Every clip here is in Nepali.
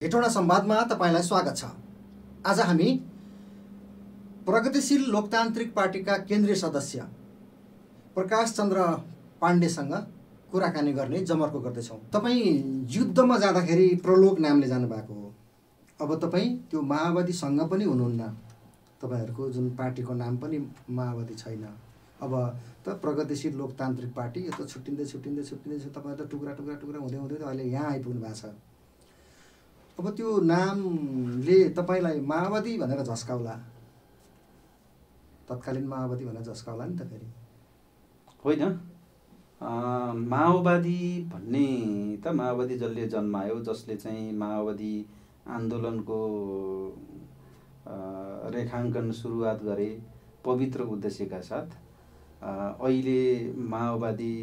हेटौँडा संवादमा तपाईलाई स्वागत छ। आज हामी प्रगतिशील लोकतान्त्रिक पार्टीका केन्द्रीय सदस्य प्रकाश चन्द्र पाण्डेसँग कुराकानी गर्ने जमर्को गर्दैछौँ। तपाईँ युद्धमा जाँदाखेरि प्रलोक नामले जानुभएको हो। अब तपाईँ त्यो माओवादीसँग पनि हुनुहुन्न। तपाईहरूको जुन पार्टीको नाम पनि माओवादी छैन। अब त प्रगतिशील लोकतान्त्रिक पार्टी यो त छुट्टिँदै तपाईँ त टुक्रा हुँदै अहिले यहाँ आइपुग्नु भएको छ। अब त्यो नामले तपाईलाई माओवादी भनेर झस्काउला, तत्कालीन माओवादी भनेर झस्काउला नि त फेरि होइन। माओवादी भन्ने त माओवादी जसले जन्मायो, जसले चाहिँ माओवादी आन्दोलनको रेखाङ्कन सुरुवात गरे पवित्र उद्देश्यका साथ, अहिले माओवादी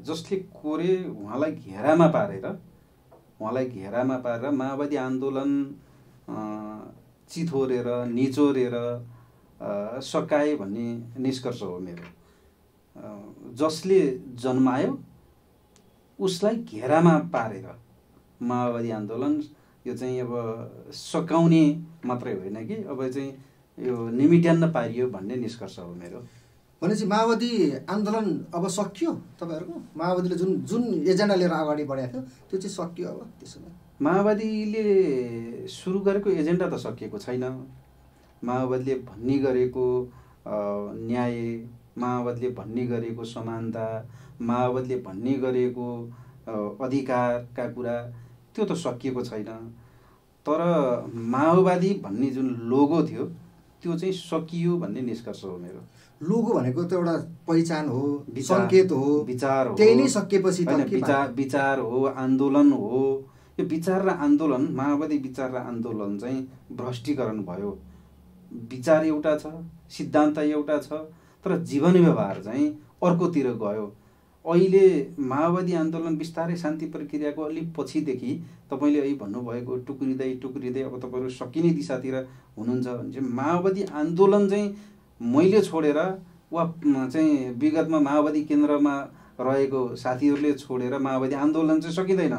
जसले कोरे उहाँलाई घेरामा पारेर माओवादी आन्दोलन चिथोरेर निचोरेर सकाए भन्ने निष्कर्ष हो मेरो। जसले जन्मायो उसलाई घेरामा पारेर माओवादी आन्दोलन यो चाहिँ अब सकाउने मात्रै होइन कि अब चाहिँ यो निमिट्यान्न पारियो भन्ने निष्कर्ष हो मेरो। भनेपछि माओवादी आन्दोलन अब सकियो। तपाईहरुको माओवादीले जुन एजेन्डा लिएर अगाडि बढाएको थियो त्यो चाहिँ सकियो। अब त्यसो भए माओवादीले सुरु गरेको एजेन्डा त सकिएको छैन। माओवादीले भन्ने गरेको न्याय, माओवादीले भन्ने गरेको समानता, माओवादीले भन्ने गरेको अधिकारका कुरा त्यो त सकिएको छैन। तर माओवादी भन्ने जुन लोगो थियो त्यो चाहिँ सकियो भन्ने निष्कर्ष हो मेरो। लोगो भनेको त एउटा पहिचान हो, संकेत हो, विचार हो। त्यही नै सकिएपछि विचार हो, आन्दोलन हो। यो विचार र आन्दोलन, माओवादी विचार र आन्दोलन चाहिँ भ्रष्टीकरण भयो। विचार एउटा छ, सिद्धान्त एउटा छ, तर जीवन व्यवहार चाहिँ अर्कोतिर गयो। अहिले माओवादी आन्दोलन बिस्तारै शान्ति प्रक्रियाको अलिक पछिदेखि तपाईँले अहिले भन्नुभएको टुक्रिँदै अब तपाईँहरू सकिने दिशातिर हुनुहुन्छ भने चाहिँ माओवादी आन्दोलन चाहिँ मैले छोडेर वा चाहिँ विगतमा माओवादी केन्द्रमा रहेको साथीहरूले छोडेर माओवादी आन्दोलन चाहिँ सकिँदैन।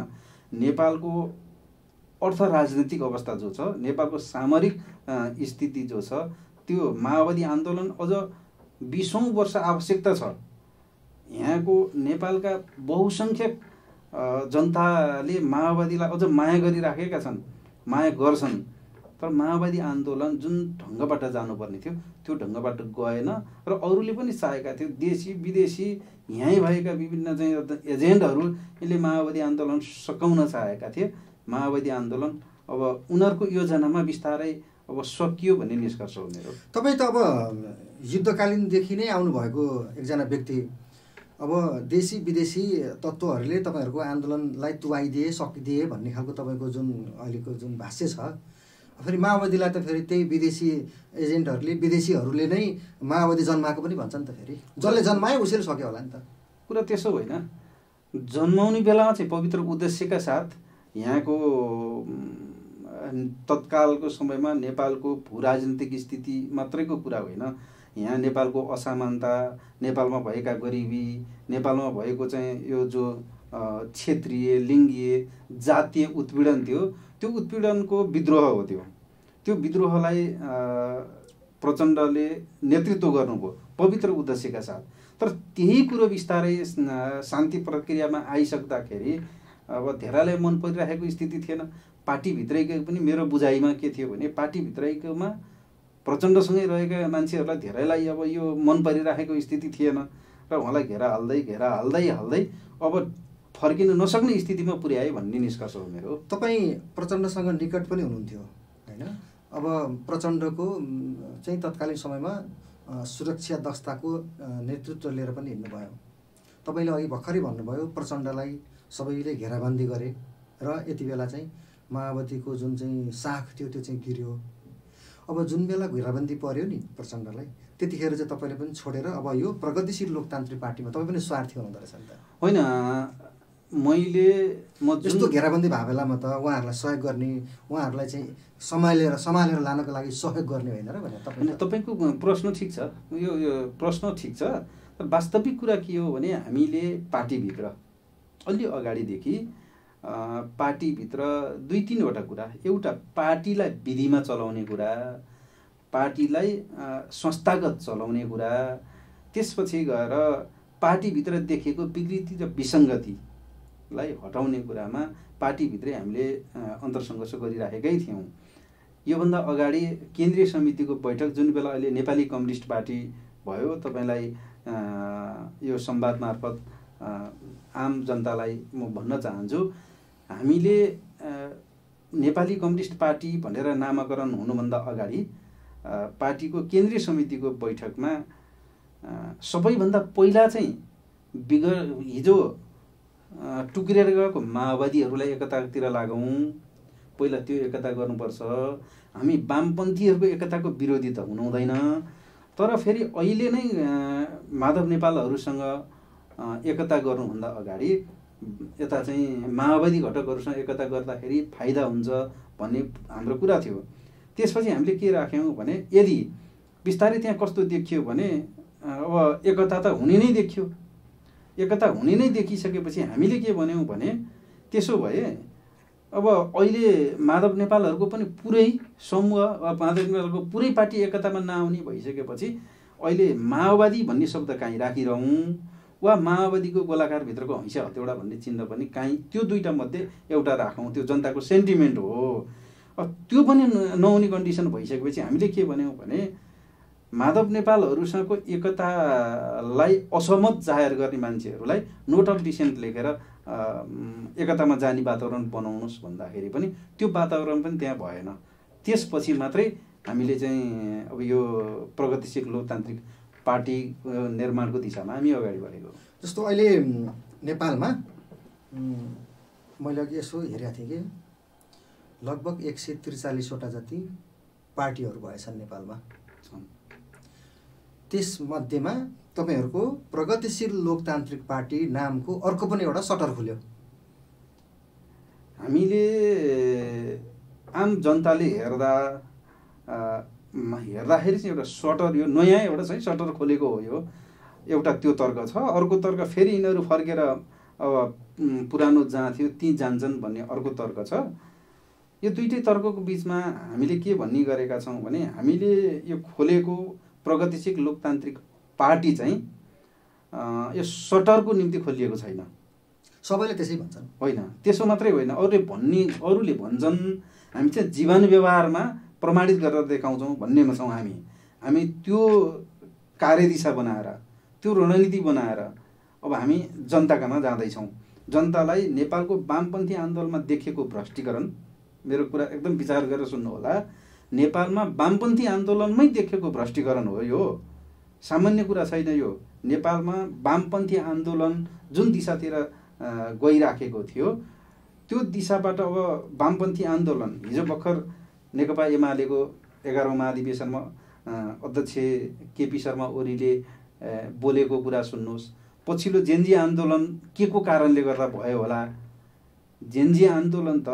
नेपालको अर्थ राजनीतिक अवस्था जो छ, नेपालको सामरिक स्थिति जो छ, त्यो माओवादी आन्दोलन अझ 20औं वर्ष आवश्यकता छ। यहाँको नेपालका बहुसङ्ख्यक जनताले माओवादीलाई अझ माया गरिराखेका छन्, माया गर्छन्। तर माओवादी आन्दोलन जुन ढङ्गबाट जानुपर्ने थियो त्यो ढङ्गबाट गएन र अरूले पनि चाहेका थियो। देशी विदेशी यहीँ भएका विभिन्न चाहिँ एजेन्टहरू यसले माओवादी आन्दोलन सकाउन चाहेका थिए। माओवादी आन्दोलन अब उनीहरूको योजनामा बिस्तारै अब सकियो भन्ने निष्कर्ष हो मेरो। तपाईँ त अब युद्धकालीनदेखि नै आउनुभएको एकजना व्यक्ति। अब देशी विदेशी तत्त्वहरूले तपाईँहरूको आन्दोलनलाई तुवाइदिए, सकिदिए भन्ने खालको तपाईँको जुन अहिलेको जुन भाष्य छ, फेरि माओवादीलाई त फेरि त्यही विदेशी एजेन्टहरूले, विदेशीहरूले नै माओवादी जन्माएको पनि भन्छ नि त। फेरि जसले जन्मायो उसैले सक्यो होला नि त। कुरा त्यसो होइन। जन्माउने बेलामा चाहिँ पवित्र उद्देश्यका साथ यहाँको तत्कालको समयमा नेपालको भू राजनीतिक स्थिति मात्रैको कुरा होइन। यहाँ नेपालको असमानता, नेपालमा भएका गरिबी, नेपालमा भएको चाहिँ यो जो क्षेत्रीय, लिङ्गीय, जातीय उत्पीडन थियो, त्यो उत्पीडनको विद्रोह हो। त्यो विद्रोहलाई प्रचण्डले नेतृत्व गर्नुभयो पवित्र उद्देश्यका साथ। तर त्यही कुरो बिस्तारै शान्ति प्रक्रियामा आइसक्दाखेरि अब धेरैलाई मन परिरहेको स्थिति थिएन। पार्टीभित्रैको पनि मेरो बुझाइमा के थियो भने पार्टीभित्रैकोमा प्रचण्डसँगै रहेका मान्छेहरूलाई धेरैलाई अब यो मन परिराखेको स्थिति थिएन र उहाँलाई घेरा हाल्दै अब फर्किन नसक्ने स्थितिमा पुर्याए भन्ने निष्कर्ष हो मेरो। तपाईँ प्रचण्डसँग निकट पनि हुनुहुन्थ्यो होइन? अब प्रचण्डको चाहिँ तत्कालीन समयमा सुरक्षा दस्ताको नेतृत्व लिएर पनि हिँड्नुभयो। तपाईँले अघि भर्खरै भन्नुभयो प्रचण्डलाई सबैले घेराबन्दी गरे र यति बेला चाहिँ माओवादीको जुन चाहिँ साख थियो त्यो चाहिँ गिर्यो। अब जुन बेला घेराबन्दी पर्यो नि प्रचण्डलाई, त्यतिखेर चाहिँ तपाईँले पनि छोडेर अब यो प्रगतिशील लोकतान्त्रिक पार्टीमा तपाईँ पनि स्वार्थी हुनुहुँदो रहेछ नि त? होइन, म यस्तो घेराबन्दी भएको बेलामा त उहाँहरूलाई सहयोग गर्ने, उहाँहरूलाई चाहिँ सम्हालेर लानको लागि सहयोग गर्ने होइन र भने तपाईँको प्रश्न ठिक छ। यो प्रश्न ठिक छ। वास्तविक कुरा के हो भने हामीले पार्टीभित्र अलि अगाडिदेखि पार्टीभित्र 2-3वटा कुरा। एउटा पार्टीलाई विधिमा चलाउने कुरा, पार्टीलाई संस्थागत चलाउने कुरा, त्यसपछि गएर पार्टीभित्र देखिएको विकृति र विसङ्गतिलाई हटाउने कुरामा पार्टीभित्रै हामीले अन्तरसङ्घर्ष गरिराखेकै थियौँ। योभन्दा अगाडि केन्द्रीय समितिको बैठक जुन बेला अहिले नेपाली कम्युनिस्ट पार्टी भयो, तपाईँलाई यो संवाद मार्फत आम जनतालाई म भन्न चाहन्छु, हामीले नेपाली कम्युनिस्ट पार्टी भनेर नामाकरण हुनुभन्दा अगाडि पार्टीको केन्द्रीय समितिको बैठकमा सबैभन्दा पहिला चाहिँ हिजो टुक्रिएर गएको माओवादीहरूलाई एकतातिर लागौँ, पहिला त्यो एकता गर्नुपर्छ। हामी वामपन्थीहरूको एकताको विरोधी त हुनु हुँदैन, तर फेरि अहिले नै माधव नेपालहरूसँग एकता गर्नुभन्दा अगाडि यता चाहिँ माओवादी घटकहरूसँग एकता गर्दाखेरि फाइदा हुन्छ भन्ने हाम्रो कुरा थियो। त्यसपछि हामीले के राख्यौँ भने, यदि बिस्तारै त्यहाँ कस्तो देखियो भने अब एकता त हुने नै देखियो। एकता हुने नै देखिसकेपछि हामीले के भन्यौँ भने, त्यसो भए अब अहिले माधव नेपालहरूको पनि पुरै समूह, माधव नेपालको पुरै पार्टी एकतामा नआउने भइसकेपछि अहिले माओवादी भन्ने शब्द काहीँ राखिरहँ वा माओवादीको गोलाकारभित्रको हैँसा हतिवटा भन्ने चिन्ह पनि काहीँ, त्यो दुईटा मध्ये एउटा राखौँ। त्यो जनताको सेन्टिमेन्ट हो। अब त्यो पनि नहुने कन्डिसन भइसकेपछि हामीले के भन्यौँ भने, माधव नेपालहरूसँगको एकतालाई असहमत जाहेर गर्ने मान्छेहरूलाई नोट अफ डिसेन्ट लेखेर एकतामा जाने वातावरण बनाउनुहोस् भन्दाखेरि पनि त्यो वातावरण पनि त्यहाँ भएन। त्यसपछि मात्रै हामीले चाहिँ अब यो प्रगतिशील लोकतान्त्रिक पार्टी निर्माणको दिशामा हामी अगाडि बढेको। जस्तो अहिले नेपालमा मैले अघि यसो हेरेको थिएँ कि लगभग 143वटा जति पार्टीहरू भएछन् नेपालमा। त्यसमध्येमा तपाईँहरूको प्रगतिशील लोकतान्त्रिक पार्टी नामको अर्को पनि एउटा सटर खुल्यो। हामीले आम जनताले हेर्दाखेरि चाहिँ एउटा सटर, यो नयाँ एउटा चाहिँ सटर खोलेको हो। यो एउटा त्यो तर्क छ। अर्को तर्क फेरि यिनीहरू फर्केर अब पुरानो जहाँ थियो ती जान्छन् भन्ने अर्को तर्क छ। यो दुईटै तर्कको बिचमा हामीले के भन्ने गरेका छौँ भने, हामीले यो खोलेको प्रगतिशील लोकतान्त्रिक पार्टी चाहिँ यो सटरको निम्ति खोलिएको छैन। सबैले त्यसै भन्छन्। होइन, त्यसो मात्रै होइन, अरूले भन्छन्, हामी चाहिँ जीवन व्यवहारमा प्रमाणित गरेर देखाउँछौँ भन्नेमा छौँ। हामी त्यो कार्यदिशा बनाएर, त्यो रणनीति बनाएर अब हामी जनताकामा जाँदैछौँ। जनतालाई नेपालको वामपन्थी आन्दोलनमा देखिएको भ्रष्टीकरण, मेरो कुरा एकदम विचार गरेर सुन्नुहोला, नेपालमा वामपन्थी आन्दोलनमै देखेको भ्रष्टीकरण हो। यो सामान्य कुरा छैन। यो नेपालमा वामपन्थी आन्दोलन जुन दिशातिर गइराखेको थियो, त्यो दिशाबाट अब वामपन्थी आन्दोलन हिजो भर्खर नेकपा एमालेको 11औं महाधिवेशनमा अध्यक्ष केपी शर्मा ओलीले बोलेको कुरा सुन्नुहोस्। पछिल्लो जेन्जी आन्दोलन के को कारणले गर्दा भयो होला? जेन्जी आन्दोलन त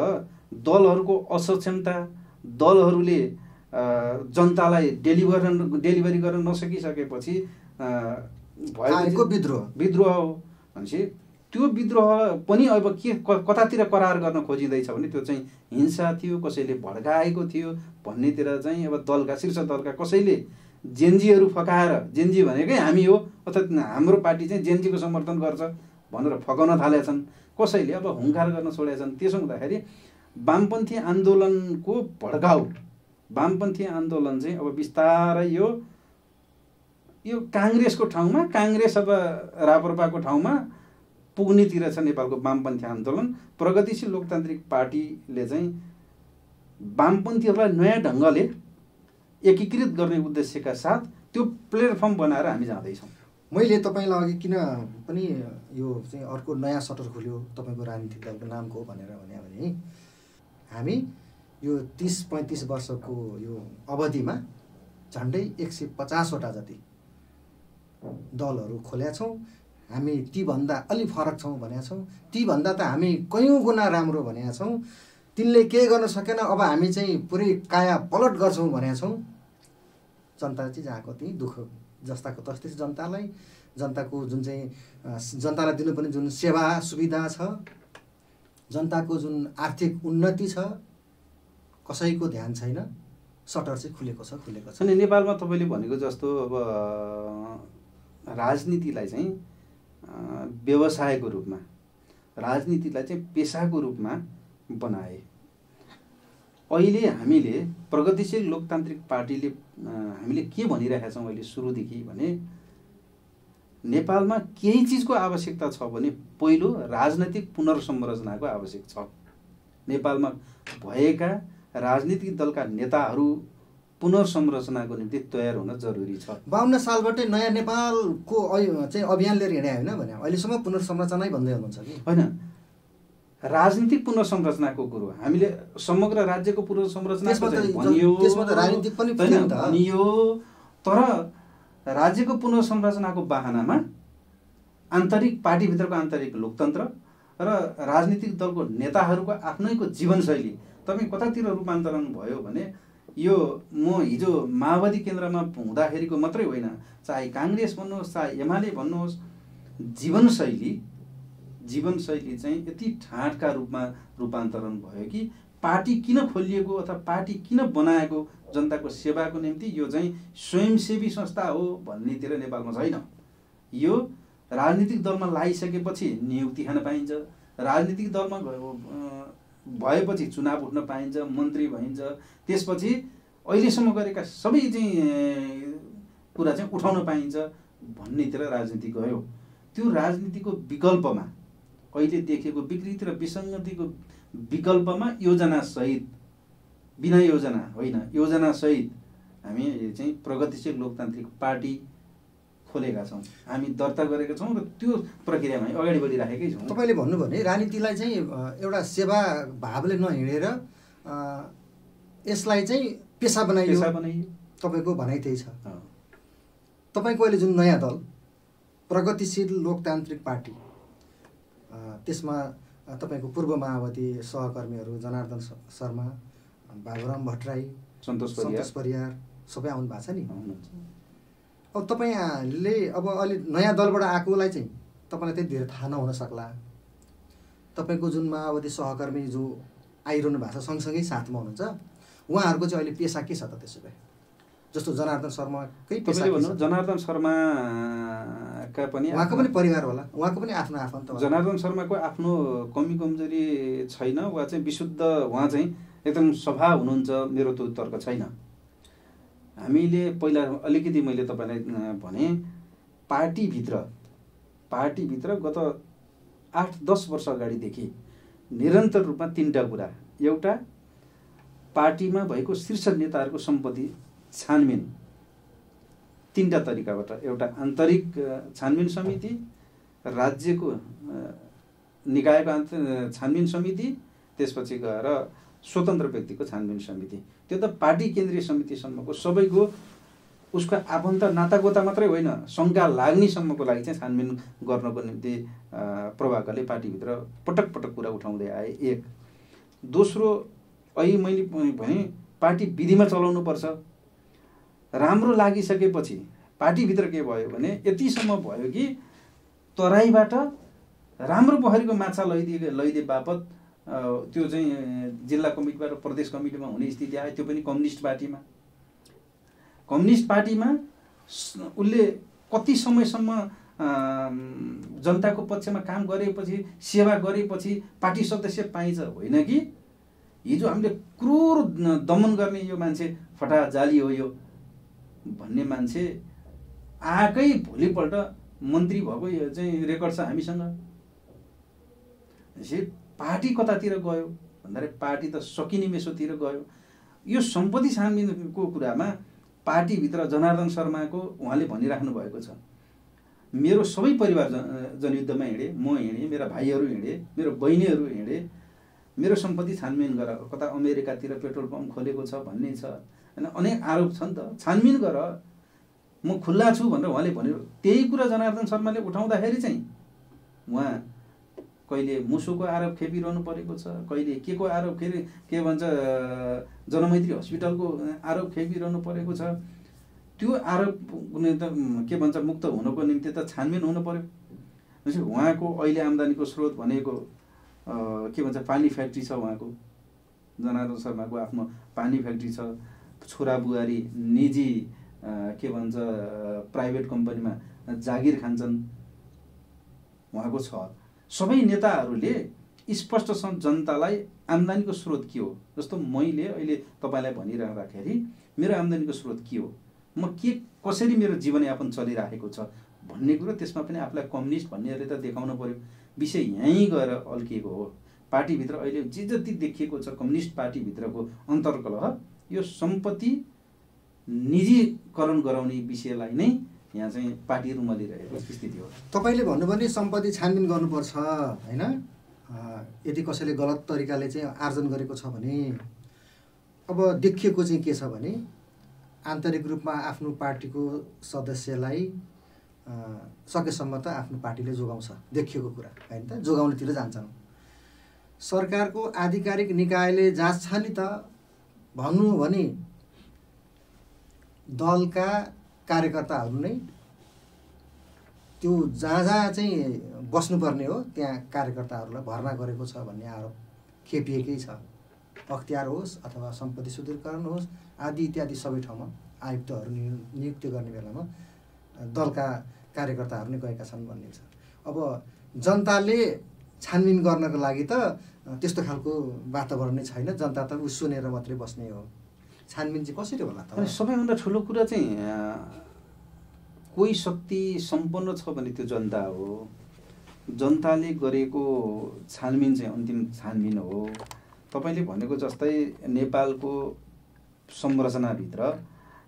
दलहरूको असक्षमता, दलहरूले जनतालाई डेलिभरी गर्न नसकिसकेपछि भएको विद्रोह हो। भनेपछि त्यो विद्रोह पनि अब के कतातिर करार गर्न खोजिँदैछ भने त्यो चाहिँ हिंसा थियो, कसैले भड्काएको थियो भन्नेतिर चाहिँ अब दलका शीर्ष दलका कसैले जेन्जीहरू फकाएर, जेन्जी भनेकै हामी हो अर्थात् हाम्रो पार्टी चाहिँ जेन्जीको समर्थन गर्छ भनेर फकाउन थालेका छन्, कसैले अब हुङ्कार गर्न छोडेका छन्। त्यसो हुँदाखेरि वामपन्थी आन्दोलनको भड्काउ, वामपन्थी आन्दोलन चाहिँ अब बिस्तारै यो काङ्ग्रेसको ठाउँमा, काङ्ग्रेस अब राप्रपाको ठाउँमा पुग्नेतिर छ नेपालको वामपन्थी आन्दोलन। प्रगतिशील लोकतान्त्रिक पार्टीले चाहिँ वामपन्थीहरूलाई नयाँ ढङ्गले एकीकृत गर्ने उद्देश्यका साथ त्यो प्लेटफर्म बनाएर हामी जाँदैछौँ। मैले तपाईँलाई अघि किन पनि यो चाहिँ अर्को नयाँ सटर खोल्यो तपाईँको राजनीतिक दलको नामको भनेर भने हामी यो 30-35 वर्षको यो अवधिमा झन्डै 150वटा जति दलहरू खोलेका छौँ। हामी तीभन्दा अलि फरक छौँ भनेका छौँ। तीभन्दा त हामी कयौँ गुणा राम्रो भनेका छौँ। तिनले केही गर्न सकेन, अब हामी चाहिँ पुरै काया पलट गर्छौँ भनेका छौँ। जनता चाहिँ जहाँको त्यही दुःख जस्ताको तस्तै जनतालाई, जनताको जुन चाहिँ जनतालाई दिनुपर्ने जुन सेवा सुविधा छ जनताको जुन आर्थिक उन्नति छ कसैको ध्यान छैन, सटर चाहिँ खुलेको छ। अनि नेपालमा तपाईँले भनेको जस्तो अब राजनीतिलाई चाहिँ व्यवसायको रूपमा, राजनीतिलाई चाहिँ पेसाको रूपमा बनाए। अहिले हामीले प्रगतिशील लोकतान्त्रिक पार्टीले हामीले के भनिरहेका छौँ अहिले सुरुदेखि भने नेपालमा केही चिजको आवश्यकता छ भने पहिलो राजनैतिक पुनर्संरचनाको आवश्यक छ। नेपालमा भएका राजनीतिक दलका नेताहरू पुनर्संरचनाको निम्ति तयार हुन जरुरी छ। 52 सालबाटै नयाँ नेपालको चाहिँ अभियान लिएर हिँडे होइन भने अहिलेसम्म पुनर्संरचनै भन्दै हुनुहुन्छ कि होइन? राजनीतिक पुनर्संरचनाको कुरो हामीले समग्र राज्यको पुनर्संरचनाको भनियो, त्यसमा त राजनीतिक पनि भनियो, तर राज्यको पुनर्संरचनाको बहानामा आन्तरिक पार्टीभित्रको आन्तरिक लोकतन्त्र र राजनीतिक दलको नेताहरूको आफ्नैको जीवनशैली तपाईँ कतातिर रूपान्तरण भयो भने यो म हिजो माओवादी केन्द्रमा हुँदाखेरिको मात्रै होइन, चाहे काङ्ग्रेस भन्नुहोस् चाहे एमाले भन्नुहोस्, जीवनशैली चाहिँ यति ठाडका रूपमा रूपान्तरण भयो कि पार्टी किन खोलिएको अथवा पार्टी किन बनाएको जनताको सेवाको निम्ति यो चाहिँ स्वयंसेवी संस्था हो भन्नेतिर नेपालमा छैन। यो राजनीतिक दलमा लागिसकेपछि नियुक्ति खान पाइन्छ, राजनीतिक दलमा भएपछि चुनाव उठ्न पाइन्छ, मन्त्री भइन्छ, त्यसपछि अहिलेसम्म गरेका सबै चाहिँ कुरा चाहिँ उठाउन पाइन्छ भन्नेतिर राजनीति गयो। त्यो राजनीतिको विकल्पमा अहिले देखेको विकृति र विसङ्गतिको विकल्पमा योजनासहित, बिना योजना होइन, योजनासहित हामी चाहिँ प्रगतिशील लोकतान्त्रिक पार्टी खोलेका छौँ, हामी दर्ता गरेका छौँ र त्यो प्रक्रियामा अगाडि बढिराखेकै छौँ। तपाईँले भन्नुभयो भने राजनीतिलाई चाहिँ एउटा सेवा भावले नहिँडेर यसलाई चाहिँ पेसा बनाइयो, तपाईँको भनाइ त्यही छ। तपाईँको अहिले जुन नयाँ दल प्रगतिशील लोकतान्त्रिक पार्टी, त्यसमा तपाईँको पूर्व माओवादी सहकर्मीहरू जनार्दन शर्मा, बाबुराम भट्टराई, सन्तोष परियार सबै आउनु भएको छ नि। अब तपाईँले अब अलि नयाँ दलबाट आएकोलाई चाहिँ तपाईँलाई त्यति धेरै थाहा नहुन सक्ला। तपाईँको जुन माओवादी सहकर्मी जो आइरहनु भएको छ सँगसँगै साथमा हुनुहुन्छ, उहाँहरूको चाहिँ अहिले पेसा के छ त? त्यसो भए जस्तो जनार्दन शर्माकै पेसा के छ? जनार्दन शर्माका पनि उहाँको पनि परिवार होला, उहाँको पनि आफ्नो आफन्त। जनार्दन शर्माको आफ्नो कमी कमजोरी छैन, उहाँ चाहिँ विशुद्ध, उहाँ चाहिँ एकदम सफा हुनुहुन्छ, मेरो त्यो तर्क छैन। हामीले पहिला अलिकति मैले तपाईँलाई भने पार्टीभित्र गत 8-10 वर्ष अगाडिदेखि निरन्तर रूपमा 3टा कुरा। एउटा, पार्टीमा भएको शीर्ष नेताहरूको सम्पत्ति छानबिन 3टा तरिकाबाट, एउटा आन्तरिक छानबिन समिति, राज्यको निकायको छानबिन समिति, त्यसपछि गएर स्वतन्त्र व्यक्तिको छानबिन समिति। त्यो त पार्टी केन्द्रीय समितिसम्मको सबैको उसको आफन्त नातागोता मात्रै होइन, शङ्का लाग्नेसम्मको लागि चाहिँ छानबिन गर्नको निम्ति प्रभाकरले पार्टीभित्र पटक पटक कुरा उठाउँदै आए। एक। दोस्रो, अहिले मैले भने पार्टी विधिमा चलाउनुपर्छ। राम्रो लागिसकेपछि पार्टीभित्र के भयो भने यतिसम्म भयो कि तराईबाट राम्रो पोखरीको माछा लैदिए बापत त्यो चाहिँ जिल्ला कमिटीबाट प्रदेश कमिटीमा हुने स्थिति आयो। त्यो पनि कम्युनिस्ट पार्टीमा उसले कति समयसम्म जनताको पक्षमा काम गरेपछि, सेवा गरेपछि पार्टी सदस्य पाइन्छ, होइन कि हिजो हामीले क्रूर दमन गर्ने यो मान्छे फटा जाली हो यो भन्ने मान्छे आएकै भोलिपल्ट मन्त्री भएको यो चाहिँ रेकर्ड छ हामीसँग। पार्टी कतातिर गयो भन्दाखेरि पार्टी त सकिने मेसोतिर गयो। यो सम्पत्ति छानबिनको कुरामा पार्टीभित्र जनार्दन शर्माको उहाँले भनिराख्नु भएको छ, मेरो सबै परिवार जनयुद्धमा हिँडे, म हिँडेँ, मेरा भाइहरू हिँडे, मेरो बहिनीहरू हिँडे, मेरो सम्पत्ति छानबिन गर, कता अमेरिकातिर पेट्रोल पम्प खोलेको छ भन्ने छ होइन, अनेक आरोप छ नि त, छानबिन गर, म खुल्ला छु भनेर उहाँले भन्यो। त्यही कुरा जनार्दन शर्माले उठाउँदाखेरि चाहिँ उहाँ कहिले मुसोको आरोप खेपिरहनु परेको छ, कहिले के को आरोप के भन्छ जनमैत्री हस्पिटलको आरोप खेपिरहनु परेको छ। त्यो आरोप के भन्छ मुक्त हुनको निम्ति त छानबिन हुनु पर्यो। उहाँको अहिले आम्दानीको स्रोत भनेको के भन्छ पानी फ्याक्ट्री छ उहाँको, जनार्दन शर्माको आफ्नो पानी फ्याक्ट्री छ, छोरा बुहारी निजी के भन्छ प्राइभेट कम्पनीमा जागिर खान्छन् उहाँको छ। सबै नेताहरूले स्पष्टसँग जनतालाई आम्दानीको स्रोत के हो, जस्तो मैले अहिले तपाईँलाई भनिरहँदाखेरि मेरो आम्दानीको स्रोत के हो, म के कसरी मेरो जीवनयापन चलिरहेको छ भन्ने कुरो, त्यसमा पनि आफूलाई कम्युनिस्ट भन्नेहरूले त देखाउनु पर्यो। विषय यहीँ गएर अल्किएको हो। पार्टीभित्र अहिले जे जति देखिएको छ कम्युनिस्ट पार्टीभित्रको अन्तर्कलह, यो सम्पत्ति निजीकरण गराउने विषयलाई नै यहाँ चाहिँ पार्टीहरू मलिरहेको स्थिति हो। तपाईँले भन्नुभयो नि सम्पत्ति छानबिन गर्नुपर्छ होइन, यदि कसैले गलत तरिकाले चाहिँ आर्जन गरेको छ भने। अब देखिएको चाहिँ के छ भने आन्तरिक रूपमा आफ्नो पार्टीको सदस्यलाई सकेसम्म त आफ्नो पार्टीले जोगाउँछ, देखिएको कुरा होइन त, जोगाउनेतिर जान्छन्। सरकारको आधिकारिक निकायले जाँच्छ नि त भन्नु हो भने दलका कार्यकर्ताहरू नै त्यो जहाँ जहाँ चाहिँ बस्नुपर्ने हो त्यहाँ कार्यकर्ताहरूलाई भर्ना गरेको छ भन्ने आरोप खेपिएकै छ। अख्तियार होस् अथवा सम्पत्ति शुद्धिकरण होस् आदि इत्यादि सबै ठाउँमा आयुक्तहरू नियुक्ति गर्ने बेलामा दलका कार्यकर्ताहरू नै गएका छन् भन्ने छ। अब जनताले छानबिन गर्नको लागि त त्यस्तो खालको वातावरण नै छैन, जनता त सुनेर मात्रै बस्ने हो। छानबिन चाहिँ कसरी होला त? सबैभन्दा ठुलो कुरा चाहिँ कोही शक्ति सम्पन्न छ भने त्यो जनता हो। जनताले गरेको छानबिन चाहिँ अन्तिम छानबिन हो। तपाईँले भनेको जस्तै नेपालको संरचनाभित्र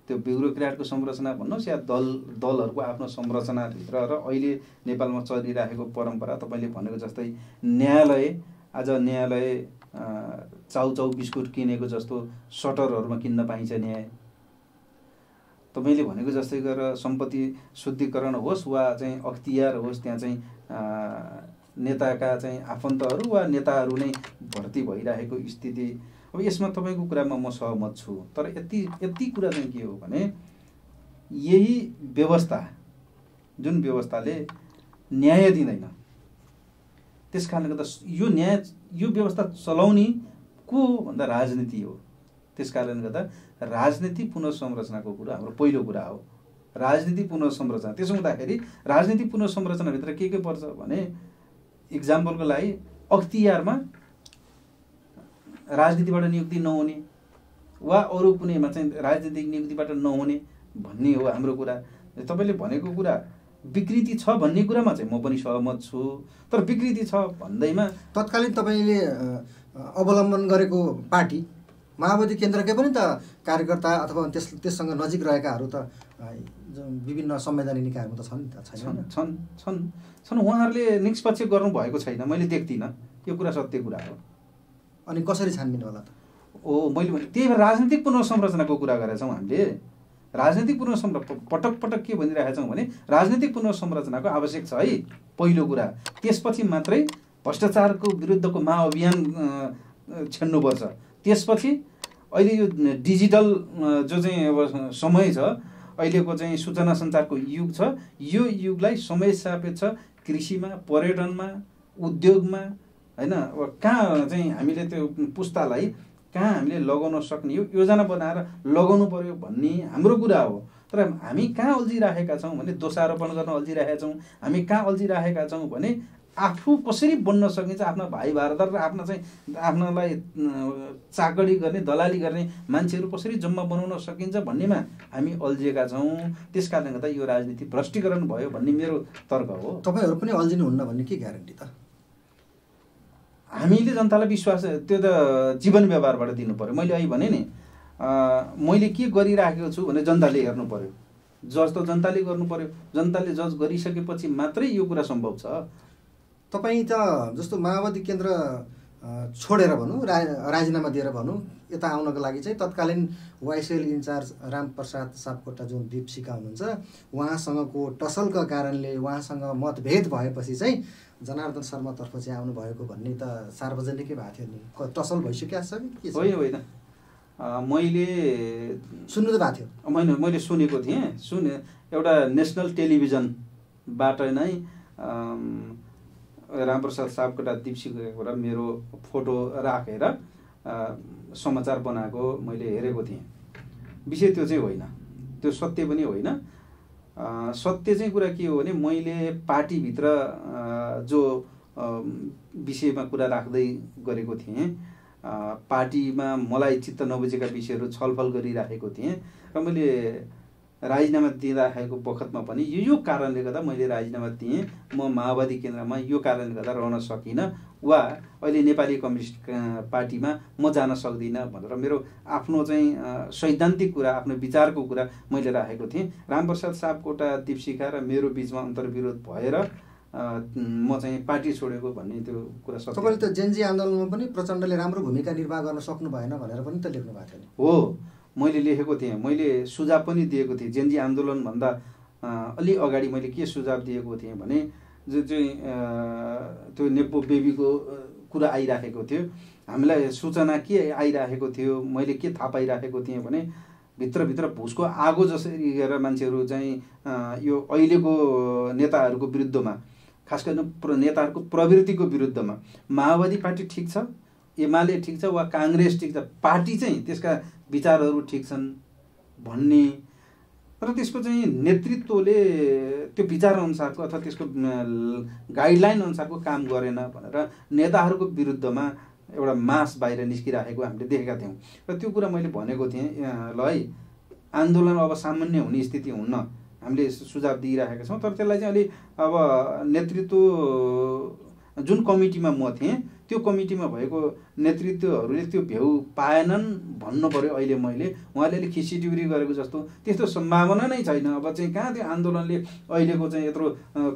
त्यो ब्युरोक्र्याटको संरचना भन्नुहोस् या दलहरूको आफ्नो संरचनाभित्र र अहिले नेपालमा चलिरहेको परम्परा, तपाईँले भनेको जस्तै न्यायालय, आज न्यायालय चाउचाउ बिस्कुट किनेको जस्तो सटरहरूमा किन्न पाइन्छ न्याय। तपाईँले भनेको जस्तै गरेर सम्पत्ति शुद्धिकरण होस् वा चाहिँ अख्तियार होस्, त्यहाँ चाहिँ नेताका चाहिँ आफन्तहरू वा नेताहरू नै भर्ती भइरहेको स्थिति। अब यसमा तपाईँको कुरामा म सहमत छु, तर यति कुरा चाहिँ के हो भने यही व्यवस्था जुन व्यवस्थाले न्याय दिँदैन, त्यस कारणले गर्दा यो व्यवस्था चलाउने को भन्दा राजनीति हो। त्यस कारणले गर्दा राजनीति पुनर्संरचनाको कुरा हाम्रो पहिलो कुरा हो। राजनीति पुनर्संरचना, त्यसो हुँदाखेरि राजनीति पुनर्संरचनाभित्र के पर्छ भने इक्जाम्पलको लागि अख्तियारमा राजनीतिबाट नियुक्ति नहुने वा अरू कुनैमा चाहिँ राजनीतिक नियुक्तिबाट नहुने भन्ने हो हाम्रो कुरा। तपाईँले भनेको कुरा विकृति छ भन्ने कुरामा चाहिँ म पनि सहमत छु, तर विकृति छ भन्दैमा तत्कालीन तपाईँले अवलम्बन गरेको पार्टी माओवादी केन्द्रकै पनि त कार्यकर्ता अथवा त्यससँग नजिक रहेकाहरू त विभिन्न संवैधानिक निकायमा त छन् नि त? छन् उहाँहरूले निष्पक्ष गर्नुभएको छैन, मैले देख्दिनँ। यो कुरा सत्य कुरा हो। अनि कसरी छानबिन होला त? मैले भने त्यही भएर राजनीतिक पुनर्संरचनाको कुरा गरेका छौँ हामीले। राजनीतिक पटक पटक के भनिरहेका छौँ भने राजनीतिक पुनर्संरचनाको आवश्यक छ है, पहिलो कुरा। त्यसपछि मात्रै भ्रष्टाचारको विरुद्धको महाअभियान छेड्नुपर्छ। त्यसपछि अहिले यो डिजिटल जो चाहिँ अब समय छ, अहिलेको चाहिँ सूचना सञ्चारको युग छ, यो युगलाई समय सापेक्ष कृषिमा, पर्यटनमा, उद्योगमा होइन कहाँ चाहिँ हामीले त्यो पुस्तालाई कहाँ हामीले लगाउन सक्ने यो योजना बनाएर लगाउनु पर्यो भन्ने हाम्रो कुरा हो। तर हामी कहाँ अल्झिरहेका छौँ भने दोषारोपण गर्न अल्झिरहेका छौँ। हामी कहाँ अल्झिरहेका छौँ भने आफू कसरी बन्न सकिन्छ, आफ्ना भाइ भारदार र आफ्ना चाहिँ आफ्नालाई चाकडी गर्ने दलाली गर्ने मान्छेहरू कसरी जम्मा बनाउन सकिन्छ भन्नेमा हामी अल्झिएका छौँ। त्यस कारणले गर्दा यो राजनीति भ्रष्टीकरण भयो भन्ने मेरो तर्क हो। तपाईँहरू पनि अल्झिनुहुन्न भन्ने के ग्यारेन्टी त? हामीले जनतालाई विश्वास त्यो त जीवन व्यवहारबाट दिनु पर्यो। मैले अहिले भने नि मैले के गरिराखेको छु भने जनताले हेर्नु पर्यो, जज त जनताले गर्नु पर्यो। जनताले जज गरिसकेपछि मात्रै यो कुरा सम्भव छ। तपाईँ त जस्तो माओवादी केन्द्र छोडेर भनौँ, राजीनामा दिएर भनौँ, यता आउनको लागि चाहिँ तत्कालीन वाइसिएल इन्चार्ज रामप्रसाद सापकोटा जुन दीपशिखा हुनुहुन्छ उहाँसँगको टसलका कारणले उहाँसँग मतभेद भएपछि चाहिँ जनार्दन शर्मातर्फ चाहिँ आउनुभएको भन्ने त सार्वजनिकै भएको थियो नि। टसल भइसकेको छ कि के छ? होइन, मैले सुन्नु त भएको थियो, मैले सुनेको थिएँ। एउटा नेसनल टेलिभिजनबाट नै रामप्रसाद सापकोटा दिप्सीको र मेरो फोटो राखेर समाचार बनाएको मैले हेरेको थिएँ। विषय त्यो चाहिँ होइन, त्यो सत्य पनि होइन। सत्य चाहिँ कुरा के हो भने मैले पार्टीभित्र जो विषयमा कुरा राख्दै गरेको थिएँ, पार्टीमा मलाई चित्त नबुझेका विषयहरू छलफल गरिराखेको थिएँ र मैले राजीनामा दिइराखेको बखतमा पनि यो कारणले गर्दा मैले राजीनामा दिएँ, म माओवादी केन्द्रमा यो कारणले गर्दा रहन सकिनँ वा अहिले नेपाली कम्युनिस्ट पार्टीमा म जान सक्दिनँ भनेर मेरो आफ्नो चाहिँ सैद्धान्तिक कुरा, आफ्नो विचारको कुरा मैले राखेको थिएँ। रामप्रसाद सापकोटा दिप्सीका र मेरो बिचमा अन्तर्विरोध भएर म चाहिँ पार्टी छोडेको भन्ने त्यो कुरा सत्य। तपाईँले त जेनजी आन्दोलनमा पनि प्रचण्डले राम्रो भूमिका निर्वाह गर्न सक्नु भएन भनेर पनि त लेख्नु भएको थियो। हो, मैले लेखेको थिएँ, मैले सुझाव पनि दिएको थिएँ। जेनजी आन्दोलनभन्दा अलि अगाडि मैले के सुझाव दिएको थिएँ भने जो चाहिँ त्यो नेपो बेबीको कुरा आइराखेको थियो, हामीलाई सूचना के आइराखेको थियो, मैले के थाहा पाइराखेको थिएँ भने भित्रभित्र भुसको आगो जसरी गरेर मान्छेहरू चाहिँ यो अहिलेको नेताहरूको विरुद्धमा, खास गरी नेताहरूको प्रवृत्तिको विरुद्धमा माओवादी पार्टी ठिक छ, एमाले ठिक छ वा काङ्ग्रेस ठिक छ, पार्टी चाहिँ त्यसका विचारहरू ठिक छन् भन्ने र त्यसको चाहिँ नेतृत्वले त्यो विचारअनुसारको अथवा त्यसको गाइडलाइन अनुसारको काम गरेन भनेर नेताहरूको विरुद्धमा एउटा मास बाहिर निस्किराखेको हामीले देखेका थियौँ। र त्यो कुरा मैले भनेको थिएँ, ल है आन्दोलन अब सामान्य हुने स्थिति हुन्न, हामीले सुझाव दिइराखेका छौँ। तर त्यसलाई चाहिँ अलि अब नेतृत्व जुन कमिटीमा म थिएँ त्यो कमिटीमा भएको नेतृत्वहरूले त्यो भ्याउ पाएनन् भन्नु पर्यो। अहिले मैले उहाँले अलिक खिसिटिउरी गरेको जस्तो त्यस्तो सम्भावना नै छैन। अब चाहिँ कहाँ त्यो आन्दोलनले अहिलेको चाहिँ यत्रो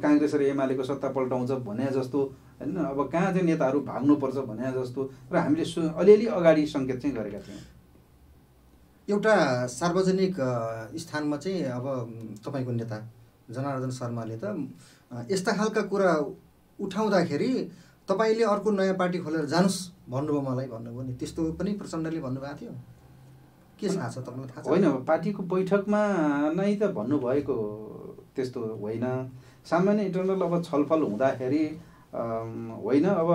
काङ्ग्रेस र एमालेको सत्ता पल्टाउँछ भने जस्तो होइन, अब कहाँ चाहिँ नेताहरू भाग्नुपर्छ भने जस्तो र हामीले अलिअलि अगाडि सङ्केत चाहिँ गरेका थियौँ। एउटा सार्वजनिक स्थानमा चाहिँ अब तपाईँको नेता जनार्दन शर्माले त यस्ता खालका कुरा उठाउँदाखेरि तपाईँले अर्को नयाँ पार्टी खोलेर जानुस् भन्नुभयो, मलाई भन्नुभयो नि, त्यस्तो पनि प्रचण्डले भन्नुभएको थियो। के थाहा छ तपाईँलाई? थाहा छ? होइन, पार्टीको बैठकमा नै त भन्नुभएको त्यस्तो होइन। सामान्य इन्टरनल अब छलफल हुँदाखेरि होइन, अब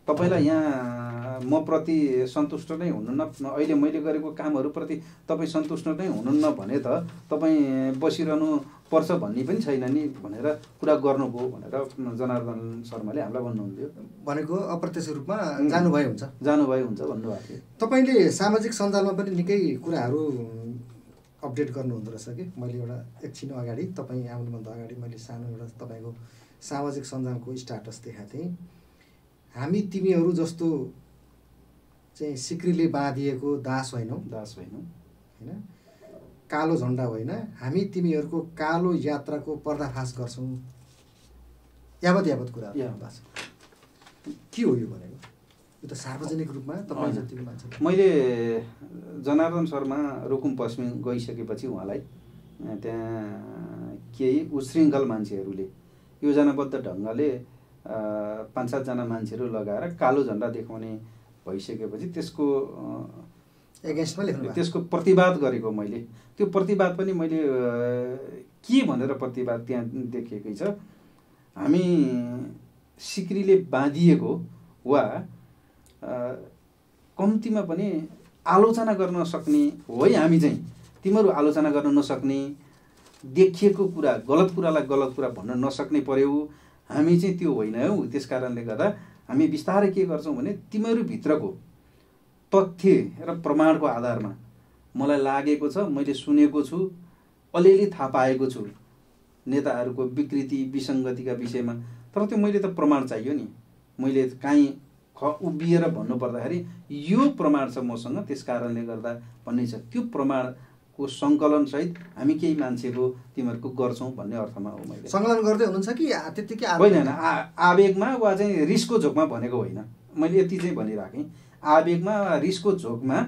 तपाईँलाई यहाँ म प्रति सन्तुष्ट नै हुनुहुन्न, अहिले मैले गरेको कामहरूप्रति तपाईँ सन्तुष्ट नै हुनुहुन्न भने त तपाईँ बसिरहनु पर्छ भन्ने पनि छैन नि भनेर कुरा गर्नुभयो भनेर जनार्दन शर्माले हामीलाई भन्नुहुन्थ्यो। भनेको अप्रत्यक्ष रूपमा जानुभयो हुन्छ भन्नुभएको थियो। तपाईँले सामाजिक सञ्जालमा पनि निकै कुराहरू अपडेट गर्नुहुँदो रहेछ कि मैले एउटा एकछिन अगाडि तपाईँ आउनुभन्दा अगाडि मैले सानो एउटा तपाईँको सामाजिक सञ्जालको स्ट्याटस देखाएको थिएँ। हामी तिमीहरू जस्तो चाहिँ सिक्रीले बाँधिएको दास होइनौ होइन, कालो झन्डा होइन, हामी तिमीहरूको कालो यात्राको पर्दाफास गर्छौँ। यावत कुरा के हो यो भनेको? यो त सार्वजनिक रूपमा तपाईँ जतिको मान्छे। मैले जनार्दन शर्मा रुकुम पश्चिम गइसकेपछि उहाँलाई त्यहाँ केही उशृङ्खल मान्छेहरूले योजनाबद्ध ढङ्गले 5-7 मान्छेहरू लगाएर कालो झन्डा देखाउने भइसकेपछि त्यसको प्रतिवाद गरेको मैले। त्यो प्रतिवाद पनि मैले के भनेर प्रतिवाद त्यहाँ देखेकै छ, हामी सिक्रीले बाँधिएको वा कम्तीमा पनि आलोचना गर्न सक्ने हो है, हामी चाहिँ तिमीहरू आलोचना गर्न नसक्ने, देखिएको कुरा गलत कुरालाई गलत कुरा भन्न नसक्ने पर्यो, हामी चाहिँ त्यो होइन हौ। त्यस कारणले गर्दा हामी बिस्तारै के गर्छौँ भने तिमीहरूभित्रको तथ्य र प्रमाणको आधारमा मलाई लागेको छ, मैले सुनेको छु, अलिअलि थाहा पाएको छु नेताहरूको विकृति विसङ्गतिका विषयमा, तर त्यो मैले त प्रमाण चाहियो नि। मैले काहीँ उभिएर भन्नुपर्दाखेरि यो प्रमाण छ मसँग, त्यस कारणले गर्दा भन्ने छ। त्यो प्रमाणको सङ्कलनसहित हामी केही मान्छेको तिमीहरूको गर्छौँ भन्ने अर्थमा हो। मैले सङ्कलन गर्दै हुनुहुन्छ कि त्यत्तिकै होइन, आवेगमा वा चाहिँ रिसको झोकमा भनेको होइन, मैले यति चाहिँ भनिराखेँ। आवेगमा रिसको झोकमा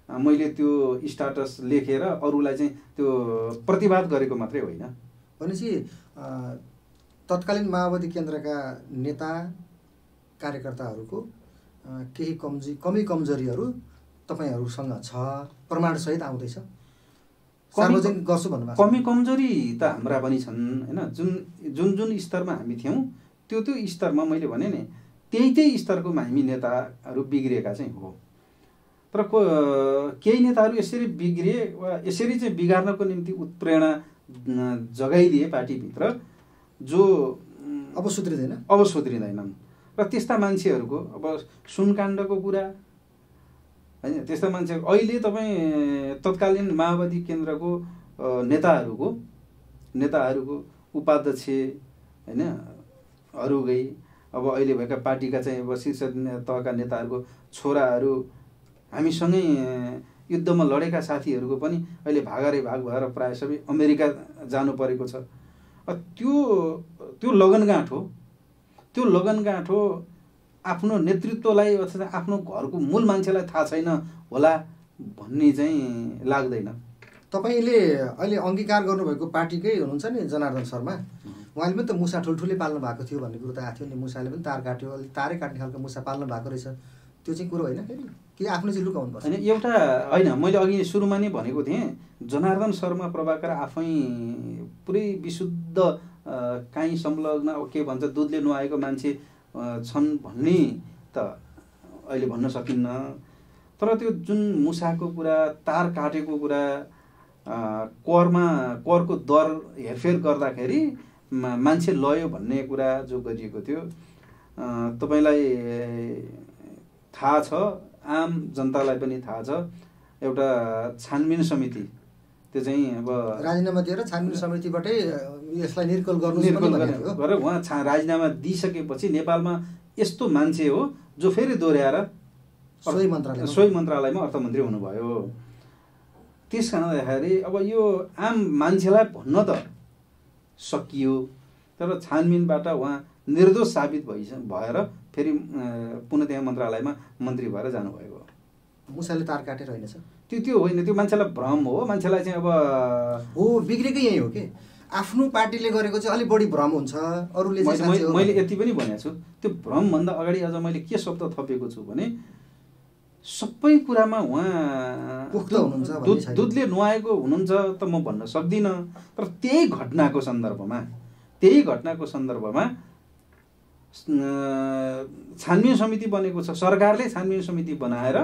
मैले त्यो स्ट्याटस लेखेर अरूलाई चाहिँ त्यो प्रतिवाद गरेको मात्रै होइन। भनेपछि तत्कालीन माओवादी केन्द्रका नेता कार्यकर्ताहरूको केही कमी कमजोरीहरू तपाईँहरूसँग छ, प्रमाणसहित आउँदैछ, सार्वजनिक गर्छु भन्नुभएको। कमी कमजोरी त हाम्रा पनि छन् होइन। जुन स्तरमा हामी थियौँ त्यो स्तरमा मैले भने नि त्यही स्तरको हामी नेताहरू बिग्रिएका चाहिँ हो। तर केही नेताहरू यसरी बिग्रिए वा यसरी चाहिँ बिगार्नको निम्ति उत्प्रेरणा जगाइदिए पार्टीभित्र, जो अब सुध्रिँदैनन्। र त्यस्ता मान्छेहरूको अब सुनकाण्डको कुरा होइन, त्यस्ता मान्छेहरू अहिले तपाईँ तत्कालीन माओवादी केन्द्रको नेताहरूको उपाध्यक्ष होइन अरू गई, अब अहिले भएका पार्टीका चाहिँ अब शीर्ष तहका नेताहरूको छोराहरू, हामीसँगै युद्धमा लडेका साथीहरूको पनि अहिले भागारै भाग भएर प्रायः सबै अमेरिका जानु परेको छ। त्यो लगनगाँठ हो। त्यो लगनगाँठ हो आफ्नो नेतृत्वलाई अथवा आफ्नो घरको मूल मान्छेलाई थाहा छैन होला भन्ने चाहिँ लाग्दैन। तपाईँले अहिले अङ्गीकार गर्नुभएको पार्टीकै हुनुहुन्छ नि जनार्दन शर्मा, उहाँले पनि त मुसा ठुल्ठुलै पाल्नु भएको थियो भन्ने कुरो त आएको थियो नि। मुसाले पनि तार काट्यो, अलिक तारै काट्ने खालको मुसा पाल्नु भएको रहेछ। त्यो चाहिँ कुरो होइन फेरि कि आफ्नो चाहिँ लुकाउनु पर्छ? होइन, एउटा होइन, मैले अघि सुरुमा नै भनेको थिएँ, जनार्दन शर्मा प्रभाकर आफै पुरै विशुद्ध काहीँ संलग्न के भन्छ दुधले नुहाएको मान्छे छन् भन्ने त अहिले भन्न सकिन्न। तर त्यो जुन मुसाको कुरा, तार काटेको कुरा, करको दर हेरफेर गर्दाखेरि मान्छे लयो भन्ने कुरा जो गरिएको थियो, तपाईँलाई थाहा छ, आम जनतालाई पनि थाहा छ। एउटा छानबिन समिति, त्यो चाहिँ अब राजीनामा दिएर छानबिन समितिबाटै यसलाई निर्कल गरेर उहाँ राजीनामा दिइसकेपछि नेपालमा यस्तो मान्छे हो जो फेरि दोहोऱ्याएर सोही मन्त्रालयमा अर्थमन्त्री हुनुभयो। त्यस कारणले गर्दाखेरि अब यो आम मान्छेलाई भन्न त सकियो, तर छानबिनबाट उहाँ निर्दोष साबित भएर फेरि पुनः त्यहाँ मन्त्रालयमा मन्त्री भएर जानुभएको। मुसाले तार काटेर होइन त्यो होइन, त्यो मान्छेलाई भ्रम हो। मान्छेलाई चाहिँ अब हो बिग्रेकै यही हो कि आफ्नो पार्टीले गरेको चाहिँ अलिक बढी भ्रम हुन्छ, अरूले मैले यति पनि भनेको छु। त्यो भ्रमभन्दा अगाडि अझ मैले के शब्द थपेको छु भने सबै कुरामा उहाँ पुख्त हुनुहुन्छ, दुधले नुहाएको हुनुहुन्छ त म भन्न सक्दिनँ। तर त्यही घटनाको सन्दर्भमा छानबिन समिति बनेको छ। सरकारले छानबिन समिति बनाएर